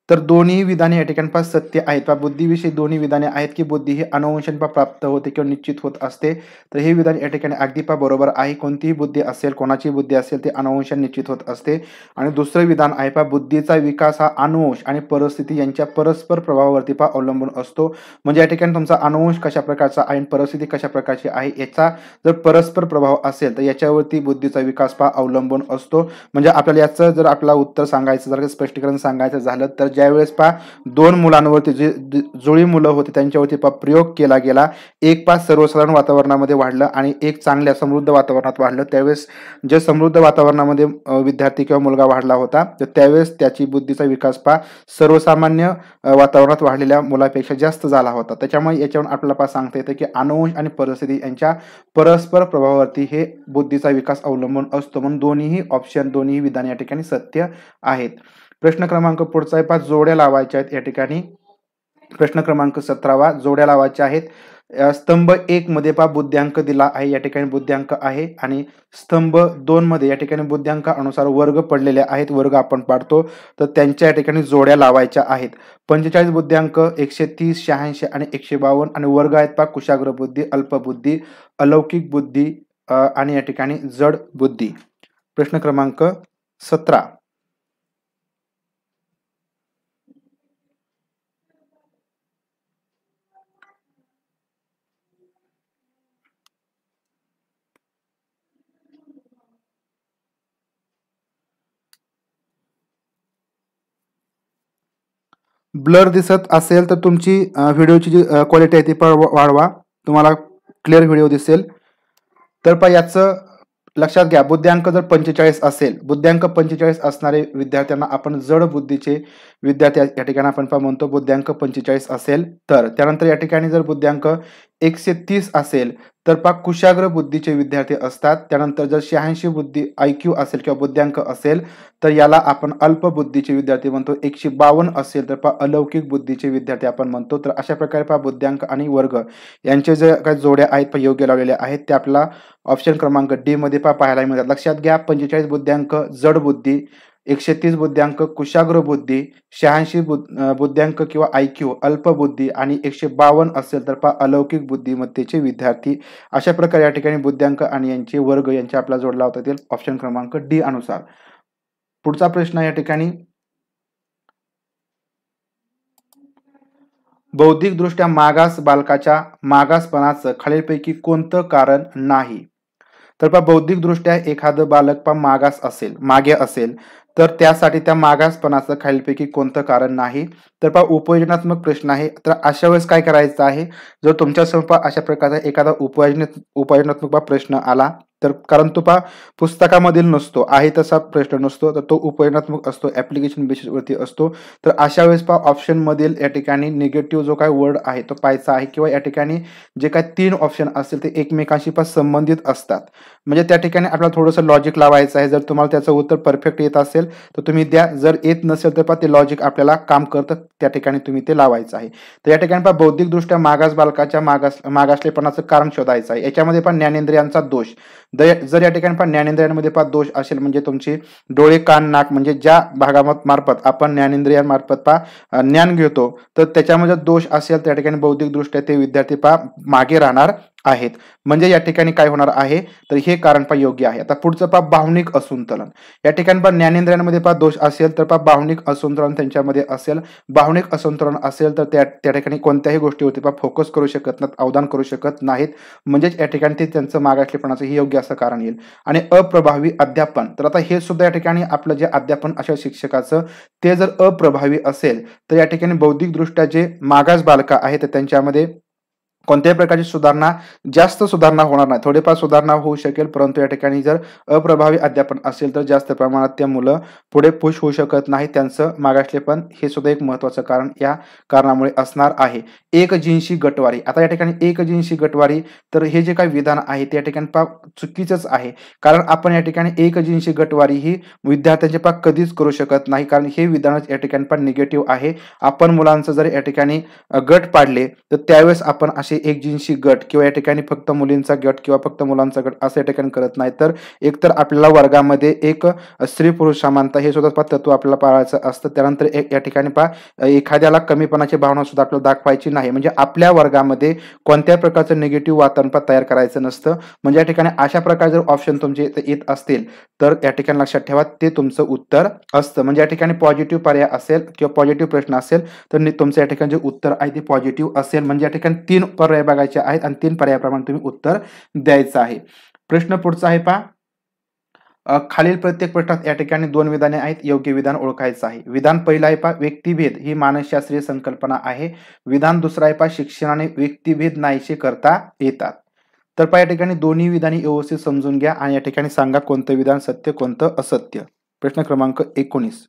तर दोन्ही विधाने या ठिकाणी पहा सत्य आहेत. पहा बुद्धीविषयी दोन्ही विधाने आहेत की बुद्धी ही अनुवंशाने पहा प्राप्त होते किंवा निश्चित होत असते. तर हे विधान या ठिकाणी अगदी पहा बरोबर आहे. कोणतीही बुद्धी असेल, कोणाची बुद्धी असेल ते अनुवंशाने निश्चित होत असते. आणि दुसरं विधान आहे पहा बुद्धीचा विकास हा अनुवंश आणि परिस्थिती यांच्या परस्पर प्रभावावरती पहा अवलंबून असतो. म्हणजे या ठिकाणी तुमचा अनुवंश कशा प्रकारचा आहे आणि परिस्थिती कशा प्रकारची आहे याचा जर परस्पर प्रभाव असेल तर याच्यावरती बुद्धीचा विकास पहा अवलंबून असतो. म्हणजे आपल्याला याचं जर आपला उत्तर सांगायचं जर स्पष्टीकरण सांगायचं झालं तर ज्यावेळेस पहा 2 मुलांवरती जे जुळी मुलं होती त्यांच्यावरती पहा प्रयोग केला गेला. एक पहा सर्वसाधारण वातावरणामध्ये वाढलं आणि एक चांगल्या समृद्ध वातावरणात वाढलं. त्यावेळेस जे समृद्ध वातावरणामध्ये विद्यार्थी किंवा मुलगा वाढला होता तर त्यावेळेस त्याची बुद्धीचा विकास पहा सर्वसामान्य वातावरणात वाढलेल्या मुलापेक्षा जास्त झाला होता. त्याच्यामुळे याच्यावरून आपल्याला पहा सांगता येतं की अनुवंश आणि परिस्थिती यांच्या परस्पर प्रभावावरती हे बुद्धीचा विकास अवलंबून असतो. म्हणून दोन्ही ऑप्शन दोन्ही विधान या ठिकाणी सत्य आहेत. प्रश्न क्रमांक पुढचा आहे पहा जोड्या लावायच्या आहेत. या ठिकाणी प्रश्न क्रमांक 17 जोड्या लावायच्या आहेत. स्तंभ 1 मध्ये पहा बुद्ध्यांक दिला आहे. या ठिकाणी बुद्ध्यांक आहे आणि स्तंभ 2 मध्ये या ठिकाणी बुद्ध्यांक अनुसार वर्ग पडलेले आहेत. वर्ग आपण पाडतो तर त्यांच्या या ठिकाणी जोड्या लावायच्या आहेत. 45 बुद्ध्यांक, 130, 86 आणि 152 आणि वर्ग आहेत पहा कुशाग्र बुद्धी, अल्पबुद्धी, अलौकिक बुद्धी आणि या ठिकाणी जड बुद्धी. प्रश्न क्रमांक 17. ब्लर दिसत असेल तर तुमची व्हिडिओची जी क्वालिटी आहे ती पण वाढवा. तुम्हाला क्लिअर व्हिडिओ दिसेल. तर पहा याचं लक्षात घ्या बुद्ध्यांक जर 45 असेल बुद्ध्यांक 45 असणारे विद्यार्थ्यांना आपण जड बुद्धीचे विद्यार्थी या ठिकाणी आपण म्हणतो बुद्ध्यांक 45 असेल तर. त्यानंतर या ठिकाणी जर बुद्ध्यांक 130 असेल तर कुशाग्र बुद्धीचे विद्यार्थी असतात. त्यानंतर जर 86 बुद्धी IQ असेल किंवा बुद्ध्यांक असेल तर याला आपण अल्प बुद्धीचे विद्यार्थी म्हणतो. 152 असेल तर अलौकिक बुद्धीचे विद्यार्थी आपण म्हणतो. तर अशा प्रकारे बुद्ध्यांक आणि वर्ग यांचे जे काही जोड्या आहेत योग्य लावलेल्या आहेत ते आपला ऑप्शन क्रमांक डी मध्ये पाहायला मिळतात. लक्षात घ्या, 45 बुद्ध्यांक जड बुद्धी, 130 बुद्ध्यांक कुशाग्र बुद्धी, 86 बुद्ध्यांक किंवा IQ अल्प बुद्धी आणि 152 असेल तर अलौकिक बुद्धिमत्तेचे विद्यार्थी. अशा प्रकारे या ठिकाणी बुद्ध्यांक आणि यांचे वर्ग यांचे आपला जोड लावता येतील ऑप्शन क्रमांक डी अनुसार. पुढचा प्रश्न या ठिकाणी, बौद्धिकदृष्ट्या मागास बालकाच्या मागासपणाचं खालीलपैकी कोणतं कारण नाही? तर बौद्धिकदृष्ट्या एखादं बालक मागास असेल, मागे असेल तर त्यासाठी त्या मागासपणाचं खालीलपैकी कोणतं कारण नाही? तर उपयोजनात्मक प्रश्न आहे. तर अशा वेळेस काय करायचं आहे, जर तुमच्यासमोर अशा प्रकारचा एखादा उपयोजनात्मक प्रश्न आला तर, कारण तो पुस्तकामधील नसतो, आहे तसा प्रश्न नसतो, तर तो उपयोजनात्मक असतो, ऍप्लिकेशन बेसिस वरती असतो. तर अशा वेळेस ऑप्शन मधील या ठिकाणी निगेटिव्ह जो काय वर्ड आहे तो पाहायचा आहे, किंवा या ठिकाणी जे काही 3 ऑप्शन असतील ते एकमेकांशी संबंधित असतात. म्हणजे त्या ठिकाणी आपल्याला थोडंसं लॉजिक लावायचं आहे. जर तुम्हाला त्याचं उत्तर परफेक्ट येत असेल तर तुम्ही द्या, जर येत नसेल तर ते लॉजिक आपल्याला काम करतं, त्या ठिकाणी तुम्ही ते लावायचं आहे. तर या ठिकाणी बौद्धिकदृष्ट्या मागास बालकाच्या मागासलेपणाचं कारण शोधायचं आहे. याच्यामध्ये ज्ञानेंद्रियांचा दोष, जर या ठिकाणी ज्ञानेंद्रियांमध्ये दोष असेल म्हणजे तुमचे डोळे, कान, नाक म्हणजे ज्या भागामार्फत आपण ज्ञानेंद्रियांमार्फत ज्ञान घेतो तर त्याच्यामध्ये दोष असेल तर या ठिकाणी बौद्धिकदृष्ट्या ते विद्यार्थी मागे राहणार आहेत. म्हणजे या ठिकाणी काय होणार आहे, तर हे कारण योग्य आहे. आता पुढचं भावनिक असंतुलन. या ठिकाणी ज्ञानेंद्रियांमध्ये दोष असेल तर भावनिक असंतुलन त्यांच्यामध्ये असेल. भावनिक असंतुलन असेल तर त्या ठिकाणी कोणत्याही गोष्टीवरती फोकस करू शकत नाहीत, अवधान करू शकत नाहीत. म्हणजेच या ठिकाणी ते त्यांचं मागासलेपणाचं हे योग्य असं कारण येईल. आणि अप्रभावी अध्यापन, तर आता हे सुद्धा या ठिकाणी आपलं जे अध्यापन अशा शिक्षकाचं ते जर अप्रभावी असेल तर या ठिकाणी बौद्धिकदृष्ट्या जे मागास बालक आहेत त्यांच्यामध्ये कोणत्याही प्रकारची जास्त सुधारणा होणार नाही. थोडीफार सुधारणा होऊ शकेल, परंतु या ठिकाणी जर अप्रभावी अध्यापन असेल तर जास्त प्रमाणात त्या मुलं पुढे पुश होऊ शकत नाही. त्यांचं मागासलेपण हे सुद्धा एक महत्वाचं कारण या कारणामुळे असणार आहे. एकजिन्सी गटवारी, आता या ठिकाणी एकजिन्सी गटवारी, तर हे जे काही विधान आहे त्या ठिकाणी चुकीचंच आहे. कारण आपण या ठिकाणी एकजिन्सी गटवारी ही विद्यार्थ्यांचे कधीच करू शकत नाही, कारण हे विधान या ठिकाणी निगेटिव्ह आहे. आपण मुलांचं जर या ठिकाणी गट पाडले तर त्यावेळेस आपण असे एकजिन्सी गट किंवा या ठिकाणी फक्त मुलींचा गट किंवा फक्त मुलांचा गट असं या ठिकाणी करत नाही. तर एकतर आपल्याला वर्गामध्ये एक स्त्री पुरुष समानता हे सुद्धा तत्व आपल्याला पाळायचं असतं. त्यानंतर या ठिकाणी एखाद्याला कमीपणाची भावना सुद्धा आपल्याला दाखवायची नाही. म्हणजे आपल्या वर्गामध्ये कोणत्याही प्रकारचं निगेटिव्ह वातावरण तयार करायचं नसतं. म्हणजे या ठिकाणी अशा प्रकारे जर ऑप्शन तुमचे येत असतील तर या ठिकाणी लक्षात ठेवा ते तुमचं उत्तर असतं. म्हणजे या ठिकाणी पॉझिटिव्ह पर्याय असेल किंवा पॉझिटिव्ह प्रश्न असेल तर तुमचं या ठिकाणी जे उत्तर आहे ते पॉझिटिव्ह असेल. म्हणजे या ठिकाणी 3 पर्याय बघायचे आहेत आणि 3 पर्यायाप्रमाणे तुम्ही उत्तर द्यायचं आहे. प्रश्न पुढचा आहे खालील प्रत्येक प्रश्नात या ठिकाणी 2 विधाने आहेत, योग्य विधान ओळखायचं आहे. विधान पहिलं आहे व्यक्तिभेद ही मानसशास्त्रीय संकल्पना आहे. विधान दुसरं आहे शिक्षणाने व्यक्तिभेद नाहीसे करता येतात. तर या ठिकाणी दोन्ही विधाने व्यवस्थित समजून घ्या आणि या ठिकाणी सांगा कोणतं विधान सत्य कोणतं असत्य. प्रश्न क्रमांक 19.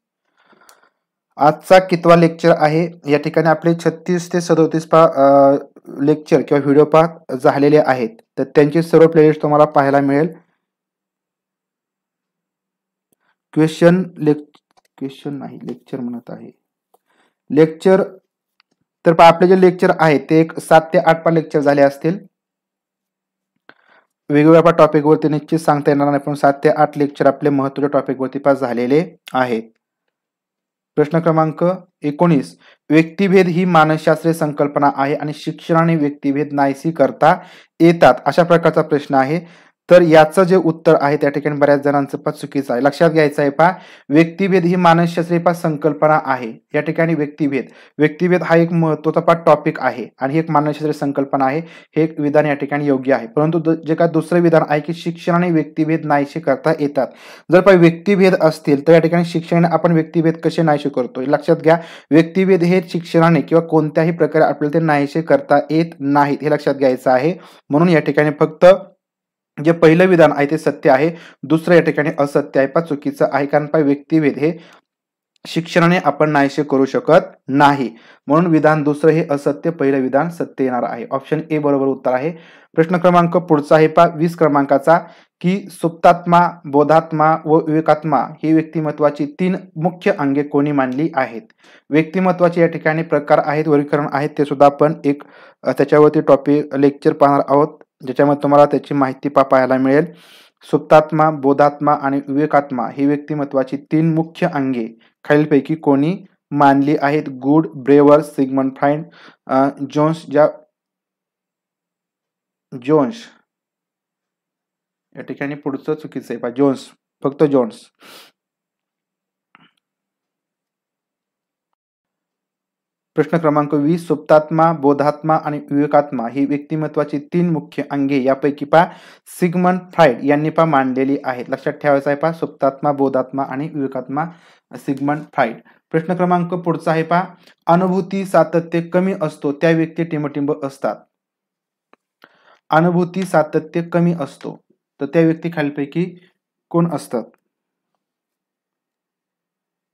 आजचा कितवा लेक्चर आहे? या ठिकाणी आपले 36 ते 37 लेक्चर किंवा व्हिडिओ झालेले आहेत. तर त्यांची सर्व प्लेलिस्ट तुम्हाला पाहायला मिळेल. क्वेश्चन नाही, लेक्चर म्हणत आहे. लेक्चर तर आपले जे लेक्चर आहेत ते 7 ते 8 लेक्चर झाले असतील. वेगवेगळ्या टॉपिक वरती निश्चित सांगता येणार नाही, पण 7 ते 8 लेक्चर आपले महत्त्वाच्या टॉपिक वरती झालेले आहेत. प्रश्न क्रमांक 19. व्यक्तिभेद ही मानसशास्त्रीय संकल्पना आहे आणि शिक्षणाने व्यक्तिभेद नाहीसे करता येतात, अशा प्रकारचा प्रश्न आहे. तर याचं जे उत्तर आहे त्या ठिकाणी बऱ्याच जणांचं चुकीचं आहे. लक्षात घ्यायचं आहे व्यक्तिभेद ही मानसशास्त्रीय संकल्पना आहे. या ठिकाणी व्यक्तिभेद हा एक महत्त्वाचा टॉपिक आहे आणि ही एक मानसशास्त्रीय संकल्पना आहे. हे एक विधान या ठिकाणी योग्य आहे. परंतु जे काय दुसरं विधान आहे की शिक्षणाने व्यक्तिभेद नाहीसे करता येतात. जर व्यक्तिभेद असतील तर या ठिकाणी शिक्षणाने आपण व्यक्तिभेद कसे नाहीसे करतो? लक्षात घ्या, व्यक्तिभेद हे शिक्षणाने किंवा कोणत्याही प्रकारे आपल्याला ते नाहीसे करता येत नाहीत, हे लक्षात घ्यायचं आहे. म्हणून या ठिकाणी फक्त जे पहिलं विधान आहे ते सत्य आहे, दुसरं या ठिकाणी असत्य आहे, चुकीचं आहे. कारण व्यक्तिभेद हे शिक्षणाने आपण नाहीसे करू शकत नाही. म्हणून विधान दुसरं हे असत्य, पहिलं विधान सत्य येणार आहे. ऑप्शन ए बरोबर उत्तर आहे. प्रश्न क्रमांक पुढचा आहे पहा 20 क्रमांकाचा, की सुप्तात्मा, बोधात्मा व विवेकात्मा ही व्यक्तिमत्वाची 3 मुख्य अंगे कोणी मानली आहेत? व्यक्तिमत्वाचे या ठिकाणी प्रकार आहेत, वर्गीकरण आहेत, ते सुद्धा आपण एक त्याच्यावरती टॉपिक लेक्चर पाहणार आहोत, ज्याच्यामध्ये तुम्हाला त्याची माहिती पाहायला मिळेल. सुप्तात्मा, बोधात्मा आणि विवेकात्मा ही व्यक्तिमत्वाची 3 मुख्य अंगे खालीलपैकी कोणी मानली आहेत? Good, Brewer, Sigmund Freud, Jones. या ठिकाणी पुढचं चुकीचं आहे पहा, जोन्स, फक्त जोन्स. प्रश्न क्रमांक 20, सुप्तात्मा, बोधात्मा आणि विवेकात्मा ही व्यक्तिमत्वाची 3 मुख्य अंगे यापैकी पहा सिगमंड फ्राइड यांनी पहा मांडलेली आहेत. लक्षात ठेवायचं आहे पहा, सुप्तात्मा, बोधात्मा आणि विवेकात्मा, सिगमंड फ्राइड. प्रश्न क्रमांक पुढचा आहे पहा, अनुभूती सातत्य कमी असतो त्या व्यक्ती टिंबटिंब असतात. अनुभूती सातत्य कमी असतो तर त्या व्यक्ती खालीलपैकी कोण असतात?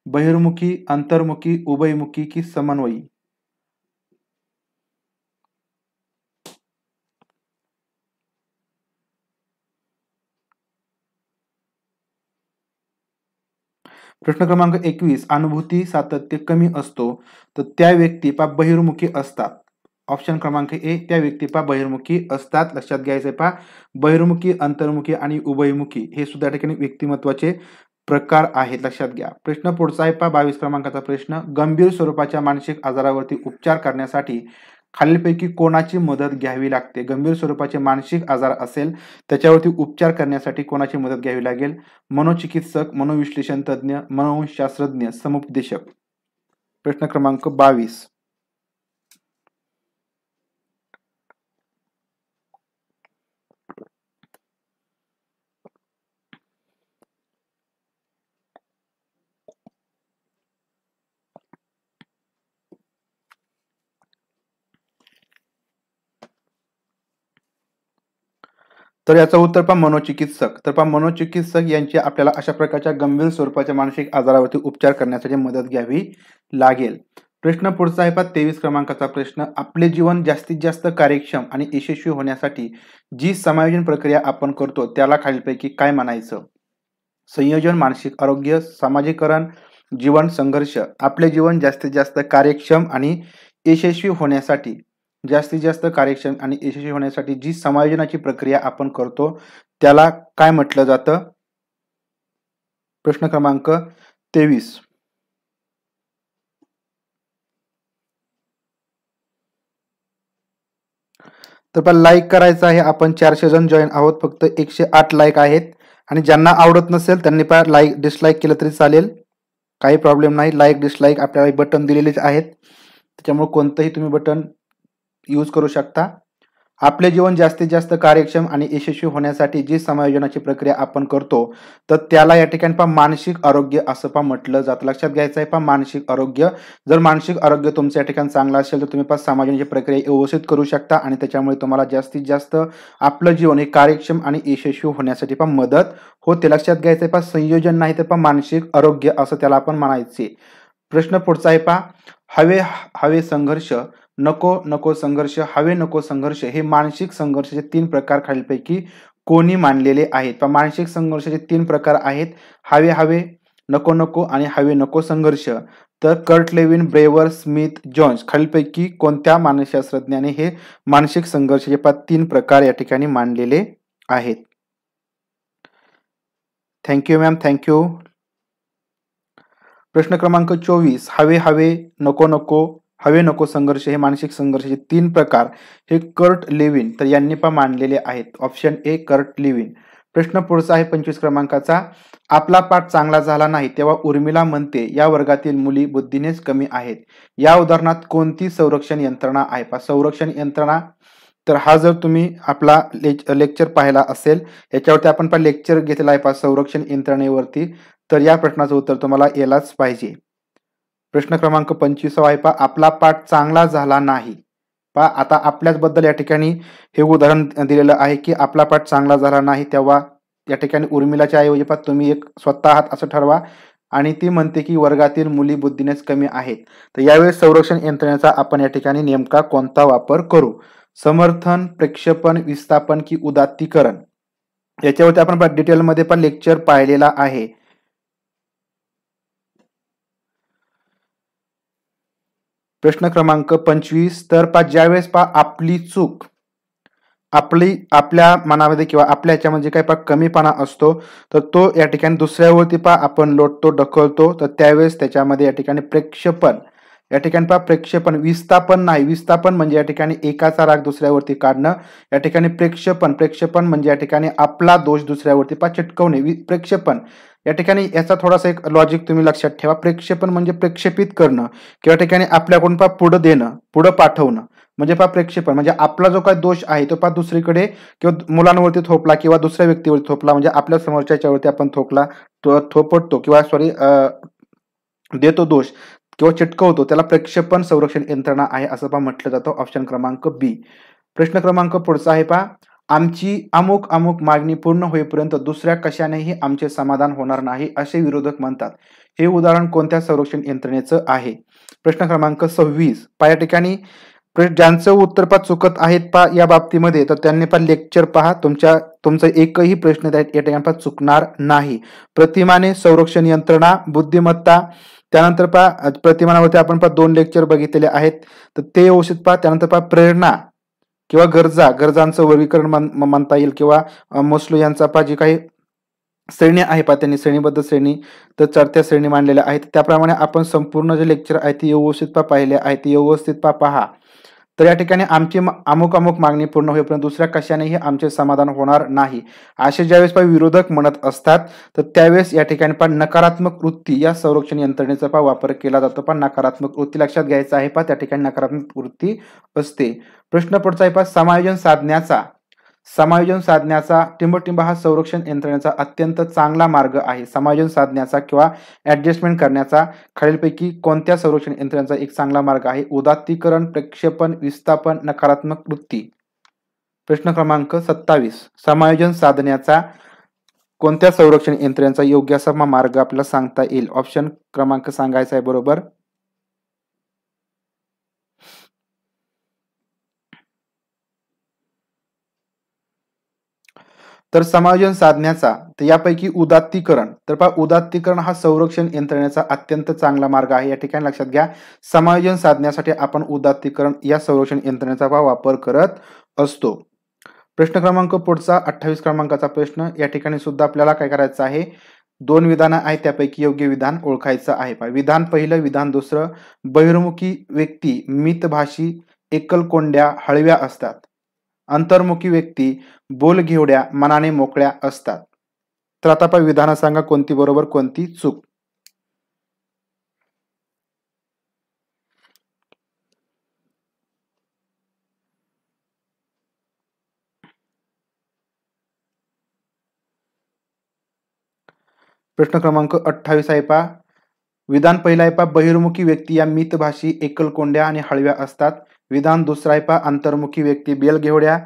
बहिर्मुखी, अंतर्मुखी, उभयमुखी की समन्वयी? प्रश्न क्रमांक 21, अनुभूती सातत्य कमी असतो तर त्या व्यक्ती पहा बहिर्मुखी असतात. ऑप्शन क्रमांक ए, त्या व्यक्ती पहा बहिर्मुखी असतात. लक्षात घ्यायचंय पहा, बहिर्मुखी, अंतर्मुखी आणि उभयमुखी हे सुद्धा ठिकाणी व्यक्तिमत्वाचे प्रकार आहेत. लक्षात घ्या. प्रश्न पुढचा आहे पहा 22 क्रमांकाचा प्रश्न, गंभीर स्वरूपाच्या मानसिक आजारावरती उपचार करण्यासाठी खालीलपैकी कोणाची मदत घ्यावी लागते? गंभीर स्वरूपाचे मानसिक आजार असेल त्याच्यावरती उपचार करण्यासाठी कोणाची मदत घ्यावी लागेल? मनोचिकित्सक, मनोविश्लेषण तज्ञ, मनोशास्त्रज्ञ, समुपदेशक. प्रश्न क्रमांक 22. तर याचं उत्तर पहा मनोचिकित्सक. तर पहा मनोचिकित्सक यांची आपल्याला अशा प्रकारच्या गंभीर स्वरूपाच्या मानसिक आजारावरती उपचार करण्यासाठी मदत घ्यावी लागेल. प्रश्न पुढचा आहे पहा 23 क्रमांकाचा प्रश्न, आपले जीवन जास्तीत जास्त कार्यक्षम आणि यशस्वी होण्यासाठी जी समायोजन प्रक्रिया आपण करतो त्याला खालीलपैकी काय म्हणायचं? संयोजन, मानसिक आरोग्य, सामाजिकरण, जीवन संघर्ष. आपले जीवन जास्तीत जास्त कार्यक्षम आणि यशस्वी होण्यासाठी जी समायोजनाची प्रक्रिया आपण करतो त्याला काय म्हटलं जातं? प्रश्न क्रमांक 23. तर पण लाईक करायचं आहे. आपण 400 जण जॉईन आहोत, फक्त 108 लाईक आहेत. आणि ज्यांना आवडत नसेल त्यांनी पण लाईक डिसलाईक केलं तरी चालेल, काही प्रॉब्लेम नाही. लाईक डिसलाईक आपल्याला बटन दिलेलेच आहेत, त्याच्यामुळे कोणतंही तुम्ही बटन यूज करू शकता. आपले जीवन जास्तीत जास्त कार्यक्षम आणि यशस्वी होण्यासाठी जी समायोजनाची प्रक्रिया आपण करतो तर त्याला या ठिकाणी पहा मानसिक आरोग्य असं पहा म्हटलं जातं. लक्षात घ्यायचं आहे पहा मानसिक आरोग्य. जर मानसिक आरोग्य तुमचं या ठिकाणी चांगलं असेल तर तुम्ही पहा समायोजनाची प्रक्रिया व्यवस्थित करू शकता आणि त्याच्यामुळे तुम्हाला जास्तीत जास्त आपलं जीवन हे कार्यक्षम आणि यशस्वी होण्यासाठी पहा मदत होते. लक्षात घ्यायचं आहे पहा संयोजन नाही तर पहा मानसिक आरोग्य असं त्याला आपण म्हणायचे. प्रश्न पुढचा आहे पहा, हवे हवे संघर्ष, नको नको संघर्ष, हवे नको संघर्ष हे मानसिक संघर्षाचे 3 प्रकार खालीलपैकी कोणी मानलेले आहेत? तर मानसिक संघर्षाचे 3 प्रकार आहेत, हवे हवे, नको नको आणि हवे नको संघर्ष. तर Kurt Lewin, Brewer, Smith, Jones खालीलपैकी कोणत्या मानसशास्त्रज्ञाने हे मानसिक संघर्षाचे 3 प्रकार या ठिकाणी मांडलेले आहेत? Thank you ma'am, thank you. प्रश्न क्रमांक 24, हवे हवे, नको नको, हवे नको संघर्ष हे मानसिक संघर्षाचे 3 प्रकार हे कर्ट लेविन तर यांनी पण मांडलेले आहेत. Option A Kurt Lewin. प्रश्न पुढचा आहे 25 क्रमांकाचा, आपला पाठ चांगला झाला नाही तेव्हा उर्मिला म्हणते या वर्गातील मुली बुद्धीनेच कमी आहेत. या उदाहरणात कोणती संरक्षण यंत्रणा आहे? पहा संरक्षण यंत्रणा, तर हा जर तुम्ही आपला लेक्चर पाहिला असेल याच्यावरती आपण पण लेक्चर घेतला आहे पहा संरक्षण यंत्रणेवरती, तर या प्रश्नाचं उत्तर तुम्हाला यालाच पाहिजे. प्रश्न क्रमांक 25 आहे पहा, आपला पाठ चांगला झाला नाही. पहा आता आपल्याच बद्दल या ठिकाणी हे उदाहरण दिलेलं आहे की आपला पाठ चांगला झाला नाही तेव्हा या ठिकाणी उर्मिलाच्या ऐवजी पहा तुम्ही एक स्वतः आहात असं ठरवा आणि ती म्हणते की वर्गातील मुली बुद्धीनेच कमी आहेत. तर यावेळेस संरक्षण यंत्रणेचा आपण या ठिकाणी नेमका कोणता वापर करू? समर्थन, प्रक्षेपण, विस्थापन की उदात्तीकरण? याच्यावरती आपण डिटेलमध्ये पण लेक्चर पाहिलेला आहे. प्रश्न क्रमांक 25. तर ज्यावेळेस आपली चूक आपल्या मनामध्ये किंवा आपल्या ह्याच्यामध्ये काही कमीपणा असतो, तर तो या ठिकाणी दुसऱ्यावरती आपण लोटतो, ढकलतो. तर त्यावेळेस त्याच्यामध्ये या ठिकाणी प्रेक्षेपण, या ठिकाणी प्रेक्षेपण, विस्थापन नाही. विस्थापन म्हणजे या ठिकाणी एकाचा राग दुसऱ्यावरती काढणं. या ठिकाणी प्रेक्षेपण म्हणजे या ठिकाणी आपला दोष दुसऱ्यावरती चिटकवणे. प्रेक्षेपण या ठिकाणी याचा थोडासा एक लॉजिक तुम्ही लक्षात ठेवा. प्रेक्षेपण म्हणजे प्रक्षेपित करणं किंवा ठिकाणी आपल्याकडून पुढे देणं, पुढे पाठवणं. म्हणजे प्रेक्षेपण म्हणजे आपला जो काही दोष आहे तो दुसरीकडे किंवा मुलांवरती थोपला किंवा दुसऱ्या व्यक्तीवरती थोपला, म्हणजे आपल्या समोरच्यावरती आपण थोपटतो किंवा देतो दोष किंवा चिटकवतो, त्याला प्रक्षेपण संरक्षण यंत्रणा आहे असं म्हटलं जातं. ऑप्शन क्रमांक बी. प्रश्न क्रमांक पुढचा आहे आमची अमुक अमुक मागणी पूर्ण होईपर्यंत दुसऱ्या कशानेही आमचे समाधान होणार नाही असे विरोधक म्हणतात. हे उदाहरण कोणत्या संरक्षण यंत्रणेचं आहे? प्रश्न क्रमांक 26. या ठिकाणी ज्यांचं उत्तर चुकत आहेत या बाबतीमध्ये, तर त्यांनी लेक्चर पहा. तुमचा एकही प्रश्न या ठिकाणी चुकणार नाही. प्रतिमाने संरक्षण यंत्रणा, बुद्धिमत्ता, त्यानंतर प्रतिमानावरती आपण 2 लेक्चर बघितलेले आहेत, तर ते व्यवस्थित त्यानंतर प्रेरणा किंवा गरजांचं वर्गीकरण म्हणता येईल किंवा मोस्लो यांचा जी काही श्रेणी आहे त्यांनी श्रेणीबद्ध श्रेणी तर चढत्या श्रेणी मांडलेल्या आहेत. त्याप्रमाणे आपण संपूर्ण जे लेक्चर आहे ते व्यवस्थित पाहिले आहे, ते व्यवस्थित पहा. तर या ठिकाणी आमची अमुक अमुक मागणी पूर्ण होईपर्यंत दुसऱ्या कशानेही आमचे समाधान होणार नाही असे ज्यावेळेस विरोधक म्हणत असतात, तर त्यावेळेस या ठिकाणी नकारात्मक वृत्ती या संरक्षण यंत्रणेचा वापर केला जातो. नकारात्मक वृत्ती लक्षात घ्यायचा आहे. त्या ठिकाणी नकारात्मक वृत्ती असते. प्रश्न पुढचा आहे समायोजन साधण्याचा टिंबटिंब हा संरक्षण यंत्रणेचा अत्यंत चांगला मार्ग आहे. समायोजन साधण्याचा किंवा ऍडजस्टमेंट करण्याचा खालीलपैकी कोणत्या संरक्षण यंत्रणेचा एक चांगला मार्ग आहे? उदात्तीकरण, प्रक्षेपण, विस्थापन, नकारात्मक वृत्ती. प्रश्न क्रमांक 27. समायोजन साधण्याचा कोणत्या संरक्षण यंत्रणेचा योग्य असा मार्ग आपल्याला सांगता येईल? ऑप्शन क्रमांक सांगायचा आहे बरोबर. तर समायोजन साधण्याचा तर यापैकी उदात्तीकरण, तर उदात्तीकरण हा संरक्षण यंत्रणेचा अत्यंत चांगला मार्ग आहे. या ठिकाणी लक्षात घ्या, समायोजन साधण्यासाठी आपण उदात्तीकरण या संरक्षण यंत्रणेचा वापर करत असतो. प्रश्न क्रमांक पुढचा 28 क्रमांकाचा प्रश्न. या ठिकाणी सुद्धा आपल्याला काय करायचं आहे? 2 विधानं आहेत, त्यापैकी योग्य विधान ओळखायचं आहे. विधान पहिलं, विधान दुसरं. बहिर्मुखी व्यक्ती मितभाषी, एकलकोंड्या, हळव्या असतात. अंतर्मुखी व्यक्ती बोलघेवड्या, मनाने मोकळ्या असतात. तर आता विधानं सांगा, कोणती बरोबर कोणती चूक? प्रश्न क्रमांक 28 आहे विधान पहिला आहे बहिर्मुखी व्यक्ती या मितभाषी, एकलकोंड्या आणि हळव्या असतात. विधान दुसरा आहे अंतर्मुखी व्यक्ती बोलघेवड्या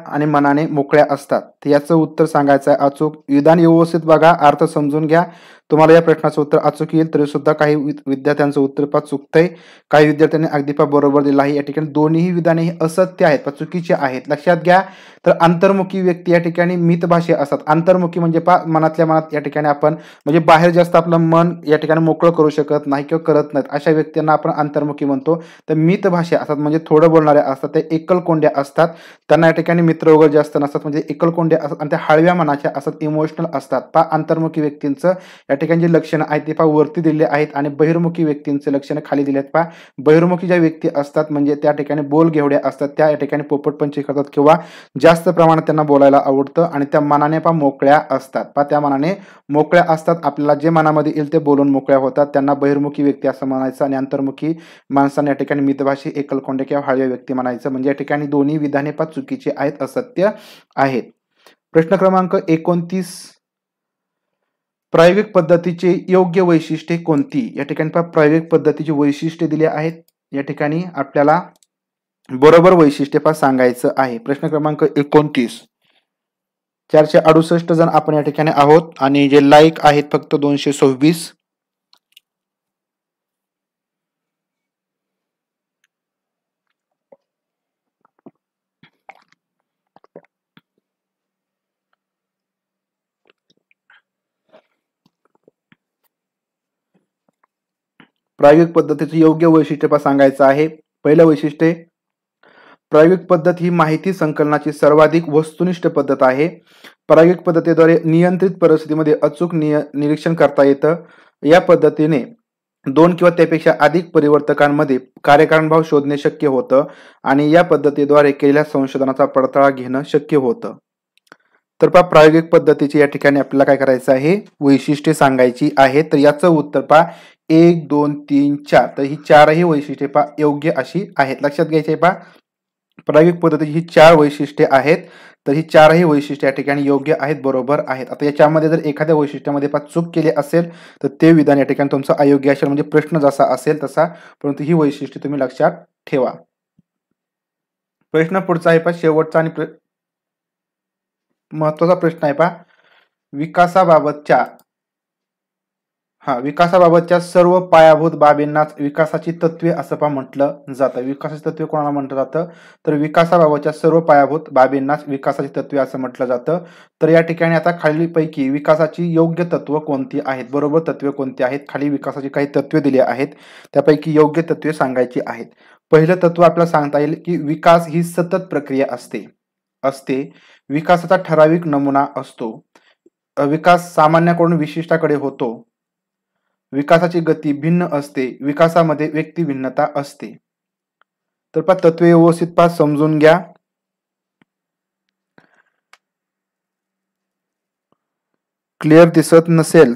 आणि मनाने मोकळ्या असतात. तर याचं उत्तर सांगायचं आहे अचूक. विधान व्यवस्थित बघा, अर्थ समजून घ्या. तुम्हाला या प्रश्नाचं उत्तर अचूक येईल. तरी सुद्धा काही विद्यार्थ्यांचं उत्तर चुकतंय, काही विद्यार्थ्यांनी अगदी बरोबर दिलं आहे. या ठिकाणी दोन्ही विधाने ही असत्य आहेत, चुकीचे आहेत. लक्षात घ्या. तर अंतर्मुखी व्यक्ती या ठिकाणी मितभाषी असतात. अंतर्मुखी म्हणजे मनातल्या मनात या ठिकाणी आपण म्हणजे बाहेर जास्त आपलं मन या ठिकाणी मोकळं करू शकत नाही किंवा करत नाहीत, अशा व्यक्तींना आपण अंतर्मुखी म्हणतो. तर मितभाषी असतात म्हणजे थोडं बोलणारे असतात, ते एकलकोंड्या असतात. त्यांना या ठिकाणी मित्र वगैरे जास्त नसतात, म्हणजे एकलकोंड्या असतात आणि त्या हळव्या मनाच्या असतात, इमोशनल असतात. अंतर्मुखी व्यक्तींचं या ठिकाणी जे लक्षणं आहेत ते वरती दिले आहेत आणि बहिर्मुखी व्यक्तींचे लक्षणं खाली दिले आहेत. बहिर्मुखी ज्या व्यक्ती असतात म्हणजे त्या ठिकाणी बोलघेवड्या असतात, त्या या ठिकाणी पोपटपंची करतात किंवा जास्त प्रमाणात त्यांना बोलायला आवडतं आणि त्या मनाने मोकळ्या असतात. त्या मनाने मोकळ्या असतात, आपल्याला जे मनामध्ये येईल ते बोलून मोकळ्या होतात, त्यांना बहिर्मुखी व्यक्ती असं म्हणायचं. आणि अंतर्मुखी माणसांना या ठिकाणी मितभाषी, एकलकोंडे किंवा हळव्या व्यक्ती म्हणायचं. म्हणजे या ठिकाणी दोन्ही विधाने चुकीची आहेत, असत्य आहेत. प्रश्न क्रमांक 29. प्रायोगिक पद्धतीचे योग्य वैशिष्ट्ये कोणती? या ठिकाणी प्रायोगिक पद्धतीची वैशिष्ट्ये दिली आहेत. या ठिकाणी आपल्याला बरोबर वैशिष्ट्य सांगायचं आहे. प्रश्न क्रमांक 29. 468 जण आपण या ठिकाणी आहोत आणि जे लाईक आहेत फक्त 226. प्रायोगिक पद्धतीचे योग्य वैशिष्ट्य सांगायचं आहे. पहिलं वैशिष्ट्य, प्रायोगिक पद्धत ही माहिती संकलनाची सर्वाधिक वस्तुनिष्ठ पद्धत आहे. प्रायोगिक पद्धतीद्वारे नियंत्रित परिस्थितीमध्ये अचूक निरीक्षण करता येतं. या पद्धतीने 2 किंवा त्यापेक्षा अधिक परिवर्तकांमध्ये कार्यकारणभाव शोधणे शक्य होतं आणि या पद्धतीद्वारे केलेल्या संशोधनाचा पडताळा घेणं शक्य होतं. तर पहा, प्रायोगिक पद्धतीची या ठिकाणी आपल्याला काय करायचं आहे, वैशिष्ट्ये सांगायची आहेत. तर याचं उत्तर पहा 1, 2, 3, 4. तर ही 4ही वैशिष्ट्ये पहा योग्य अशी आहेत. लक्षात घ्यायचे पहा, प्रायोगिक पद्धतीची ही 4 वैशिष्ट्ये आहेत. तर ही 4ही वैशिष्ट्ये या ठिकाणी योग्य आहेत, बरोबर आहेत. आता याच्यामध्ये जर एखाद्या वैशिष्ट्यामध्ये पहा चूक केली असेल तर ते विधान या ठिकाणी तुमचं अयोग्य असेल, म्हणजे प्रश्न जसा असेल तसा. परंतु ही वैशिष्ट्ये तुम्ही लक्षात ठेवा. प्रश्न पुढचा आहे पहा, शेवटचा आणि महत्वाचा प्रश्न आहे पहा, विकासाबाबतच्या सर्व पायाभूत बाबींनाच विकासाची तत्वे असं पहा म्हटलं जातं. विकासाची तत्वे कोणाला म्हटलं जातं, तर विकासाबाबतच्या सर्व पायाभूत बाबींनाच विकासाची तत्वे असं म्हटलं जातं. तर या ठिकाणी आता खालीलपैकी विकासाची योग्य तत्व कोणती आहेत, बरोबर तत्वे कोणती आहेत, खाली विकासाची काही तत्वे दिली आहेत, त्यापैकी योग्य तत्वे सांगायची आहेत. पहिलं तत्व आपल्याला सांगता येईल की विकास ही सतत प्रक्रिया असते. विकासाचा ठराविक नमुना असतो. विकास सामान्याकडून विशिष्टाकडे होतो. विकासाची गती भिन्न असते. विकासामध्ये व्यक्ती भिन्नता असते. तर पहा तत्वे व्यवस्थित पहा, समजून घ्या. क्लिअर दिसत नसेल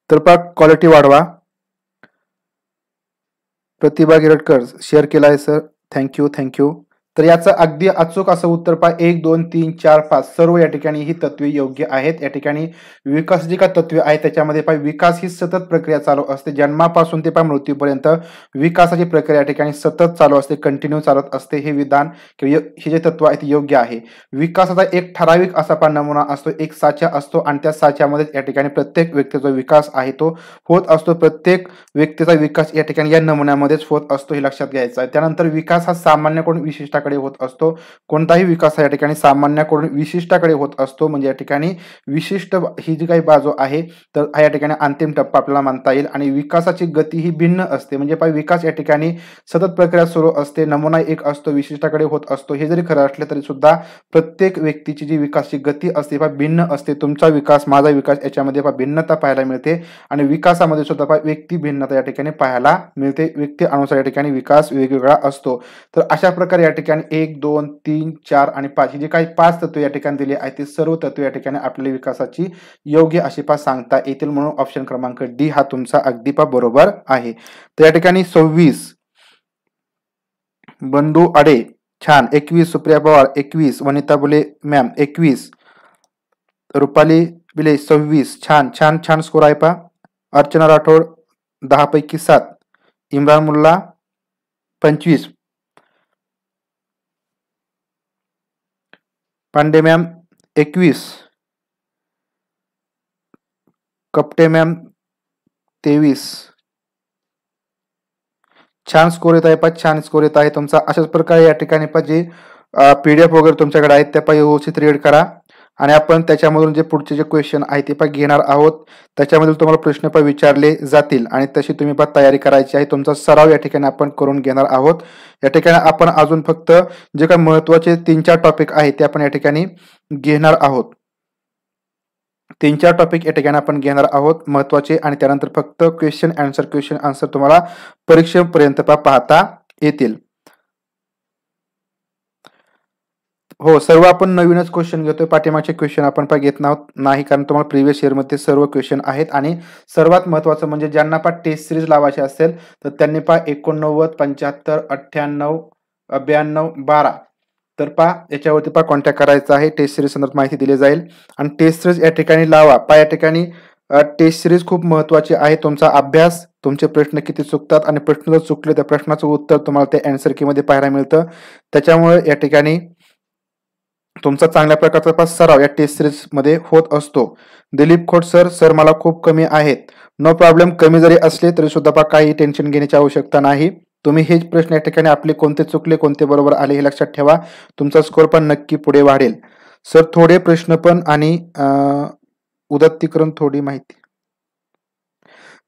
तर पहा क्वालिटी वाढवा. प्रतिभा गिरटकर शेअर केलाय सर, थँक्यू. तर याचं अगदी अचूक असं उत्तर पहा 1, 2, 3, 4, 5 सर्व या ठिकाणी ही तत्वे योग्य आहेत. या ठिकाणी विकास जी का तत्वे आहेत त्याच्यामध्ये पहा विकास ही सतत प्रक्रिया चालू असते. जन्मापासून ते पहा मृत्यूपर्यंत विकासाची प्रक्रिया या ठिकाणी सतत चालू असते, कंटिन्यू चालत असते. हे विधान किंवा हे जे तत्व आहे ते योग्य आहे. विकासाचा एक ठराविक असा पहा नमुना असतो, एक साचा असतो आणि त्या साच्यामध्ये या ठिकाणी प्रत्येक व्यक्तीचा विकास आहे तो होत असतो. प्रत्येक व्यक्तीचा विकास या ठिकाणी या नमुन्यामध्येच होत असतो, हे लक्षात घ्यायचं आहे. त्यानंतर विकास हा सामान्याकडून विशिष्ट होत असतो. कोणताही विकास या ठिकाणी सामान्याकडून विशिष्टाकडे होत असतो. म्हणजे या ठिकाणी विशिष्ट ही जी काही बाजू आहे तर हा या ठिकाणी अंतिम टप्पा आपल्याला म्हणता येईल. आणि विकासाची गती ही भिन्न असते. म्हणजे पहा विकास या ठिकाणी सतत प्रक्रिया सुरू असते, नमुना एक असतो, विशिष्टाकडे होत असतो. हे जरी खरं असले तरी सुद्धा प्रत्येक व्यक्तीची जी विकासाची गती असते पहा भिन्न असते. तुमचा विकास, माझा विकास याच्यामध्ये पहा भिन्नता पाहायला मिळते. आणि विकासामध्ये सुद्धा पहा व्यक्ती भिन्नता या ठिकाणी पाहायला मिळते. व्यक्ती अनुसार या ठिकाणी विकास वेगवेगळा असतो. तर अशा प्रकारे या ठिकाणी 1, 2, 3, 4 आणि 5 जे काही 5 तत्व या ठिकाणी दिले आहेत ते सर्व तत्व या ठिकाणी आपल्या विकासाची योग्य अशी पहा सांगता येतील. म्हणून ऑप्शन क्रमांक डी हा तुमचा अगदी पहा बरोबर आहे. तर या ठिकाणी 26 बंडू आडे छान, 21 सुप्रिया पवार, 21 वनिता बुले मॅम, 21 रुपाली बिले, 26 छान स्कोर आहे पहा. अर्चना राठोड 10 पैकी 7, इम्रान मुल्ला 25, पांडे मॅम 21, कपटे मॅम 23. छान स्कोर येत आहे पहा, छान स्कोर येत आहे तुमचा. अशाच प्रकारे या ठिकाणी पहा जे पीडीएफ वगैरे तुमच्याकडे आहेत त्या पहा व्यवस्थित रीड करा आणि आपण त्याच्यामधून जे पुढचे जे क्वेश्चन आहे ते पहा घेणार आहोत. त्याच्यामधील तुम्हाला प्रश्न पहा विचारले जातील आणि तशी तुम्ही पहा तयारी करायची आहे. तुमचा सराव या ठिकाणी आपण करून घेणार आहोत. या ठिकाणी आपण अजून फक्त जे काही महत्वाचे 3-4 टॉपिक आहेत ते आपण या ठिकाणी घेणार आहोत. 3-4 टॉपिक या ठिकाणी आपण घेणार आहोत महत्वाचे आणि त्यानंतर फक्त क्वेश्चन आन्सर तुम्हाला परीक्षेपर्यंत पाहता येतील. हो, सर्व आपण नवीनच क्वेश्चन घेतोय. पाठीमागचे क्वेश्चन आपण घेत नाही कारण तुम्हाला प्रिव्हियस इयर मध्ये सर्व क्वेश्चन आहेत. आणि सर्वात महत्वाचं म्हणजे ज्यांना टेस्ट सिरीज लावायची असेल तर त्यांनी 89, 75, 98, 92, 12 तर याच्यावरती कॉन्टॅक्ट करायचा आहे. टेस्ट सिरीज संदर्भात माहिती दिली जाईल आणि टेस्ट सिरीज या ठिकाणी लावा. या ठिकाणी टेस्ट सिरीज खूप महत्वाची आहे. तुमचा अभ्यास, तुमचे प्रश्न किती चुकतात आणि प्रश्न जर चुकले तर प्रश्नाचं उत्तर तुम्हाला त्या आन्सर की मध्ये पाहायला मिळतं. त्याच्यामुळे या ठिकाणी तुमचा चांगल्या प्रकारचा सराव या टेस्ट सिरीज मध्ये होत असतो. दिलीप खोट सर मला खूप कमी आहेत. नो प्रॉब्लेम, कमी जरी असले तरी सुद्धा काही टेन्शन घेण्याची आवश्यकता नाही. तुम्ही हेच प्रश्न या ठिकाणी आपले कोणते चुकले कोणते बरोबर आले हे लक्षात ठेवा. तुमचा स्कोर पण नक्की पुढे वाढेल. सर थोडे प्रश्न पण आणि उदत्तीकरण थोडी माहिती.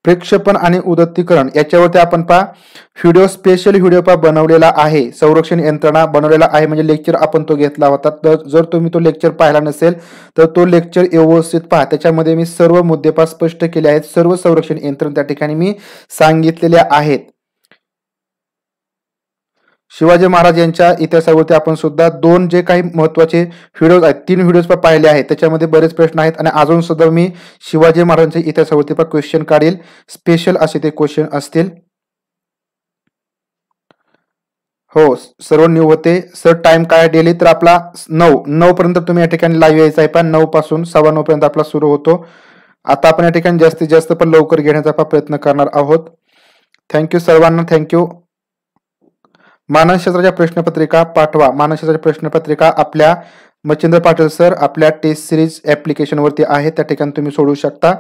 प्रक्षेपण आणि उदत्तीकरण याच्यावरती आपण व्हिडिओ स्पेशल व्हिडिओ बनवलेला आहे. संरक्षण यंत्रणा बनवलेला आहे, म्हणजे लेक्चर आपण तो घेतला होता. तर जर तुम्ही तो लेक्चर पाहिला नसेल तर तो लेक्चर व्यवस्थित पहा. त्याच्यामध्ये मी सर्व मुद्दे स्पष्ट केले आहेत. सर्व संरक्षण यंत्रणा त्या ठिकाणी मी सांगितलेल्या आहेत. शिवाजी महाराज यांच्या इतिहासावरती आपण सुद्धा 2 जे काही महत्वाचे व्हिडिओज आहेत, 3 व्हिडिओज पाहिले आहेत. त्याच्यामध्ये बरेच प्रश्न आहेत आणि अजून सुद्धा मी शिवाजी महाराजांच्या इतिहासावरती क्वेश्चन काढेल. स्पेशल असे ते क्वेश्चन असतील. हो, सर्व न्यू होते. सर टाइम काय डेली तर आपला 9 पर्यंत तुम्ही या ठिकाणी लाईव्ह यायचा आहे. 9 पासून 9:15 पर्यंत आपला सुरू होतो. आता आपण या ठिकाणी जास्तीत जास्त पण लवकर घेण्याचा प्रयत्न करणार आहोत. थँक्यू सर्वांना, थँक्यू. मानसशास्त्राच्या प्रश्नपत्रिका पाठवा. मानसशास्त्राच्या प्रश्नपत्रिका आपल्या मच्छिंद्र पाटील सर आपल्या टेस्ट सिरीज ऍप्लिकेशन वरती आहे. त्या ठिकाणी तुम्ही सोडवू शकता.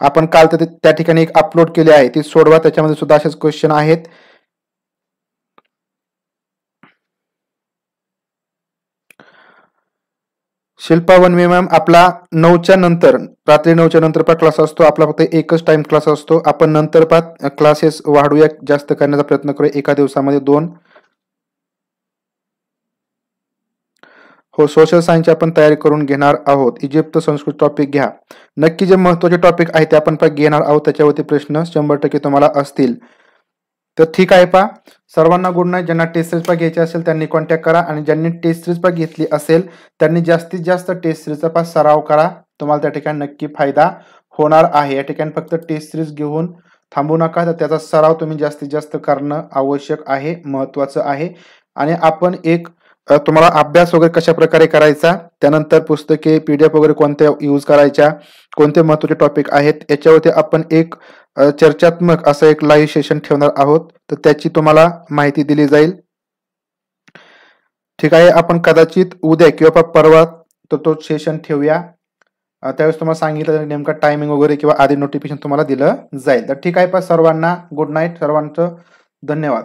आपण काल त्या ठिकाणी एक अपलोड केली आहे, ती सोडवा. त्याच्यामध्ये सुद्धा असेच क्वेश्चन आहेत. शिल्पा वनवे मॅम, आपला 9च्या नंतर, रात्री 9च्या नंतर क्लास असतो. आपला फक्त एकच टाइम क्लास असतो. आपण नंतर क्लासेस वाढूया, जास्त करण्याचा प्रयत्न करूया. एका दिवसामध्ये 2. हो, सोशल सायन्सची आपण तयारी करून घेणार आहोत. इजिप्त संस्कृत टॉपिक घ्या. नक्की जे महत्वाचे टॉपिक आहेत ते आपण घेणार आहोत. त्याच्यावरती प्रश्न 100% तुम्हाला असतील. तर ठीक आहे. सर्वांना गुड नाईट. ज्यांना टेस्ट सिरीज घ्यायची असेल त्यांनी कॉन्टॅक्ट करा आणि ज्यांनी टेस्ट सिरीज घेतली असेल त्यांनी जास्तीत जास्त टेस्ट सिरीजचा सराव करा. तुम्हाला त्या ठिकाणी नक्की फायदा होणार आहे. या ठिकाणी फक्त टेस्ट सिरीज घेऊन थांबू नका, तर त्याचा सराव तुम्ही जास्तीत जास्त करणं आवश्यक आहे, महत्वाचं आहे. आणि आपण एक तुम्हाला अभ्यास वगैरे कशा प्रकारे करायचा, त्यानंतर पुस्तके पीडीएफ वगैरे कोणत्या यूज करायच्या, कोणते महत्वाचे टॉपिक आहेत याच्यावरती आपण एक चर्चात्मक असं एक लाईव्ह सेशन ठेवणार आहोत. तर त्याची तुम्हाला माहिती दिली जाईल. ठीक आहे. आपण कदाचित उद्या किंवा परवा तो सेशन ठेवूया. त्यावेळेस तुम्हाला सांगितलं नेमका टायमिंग वगैरे किंवा आधी नोटिफिकेशन तुम्हाला दिलं जाईल. तर ठीक आहे. सर्वांना गुड नाईट. सर्वांचं धन्यवाद.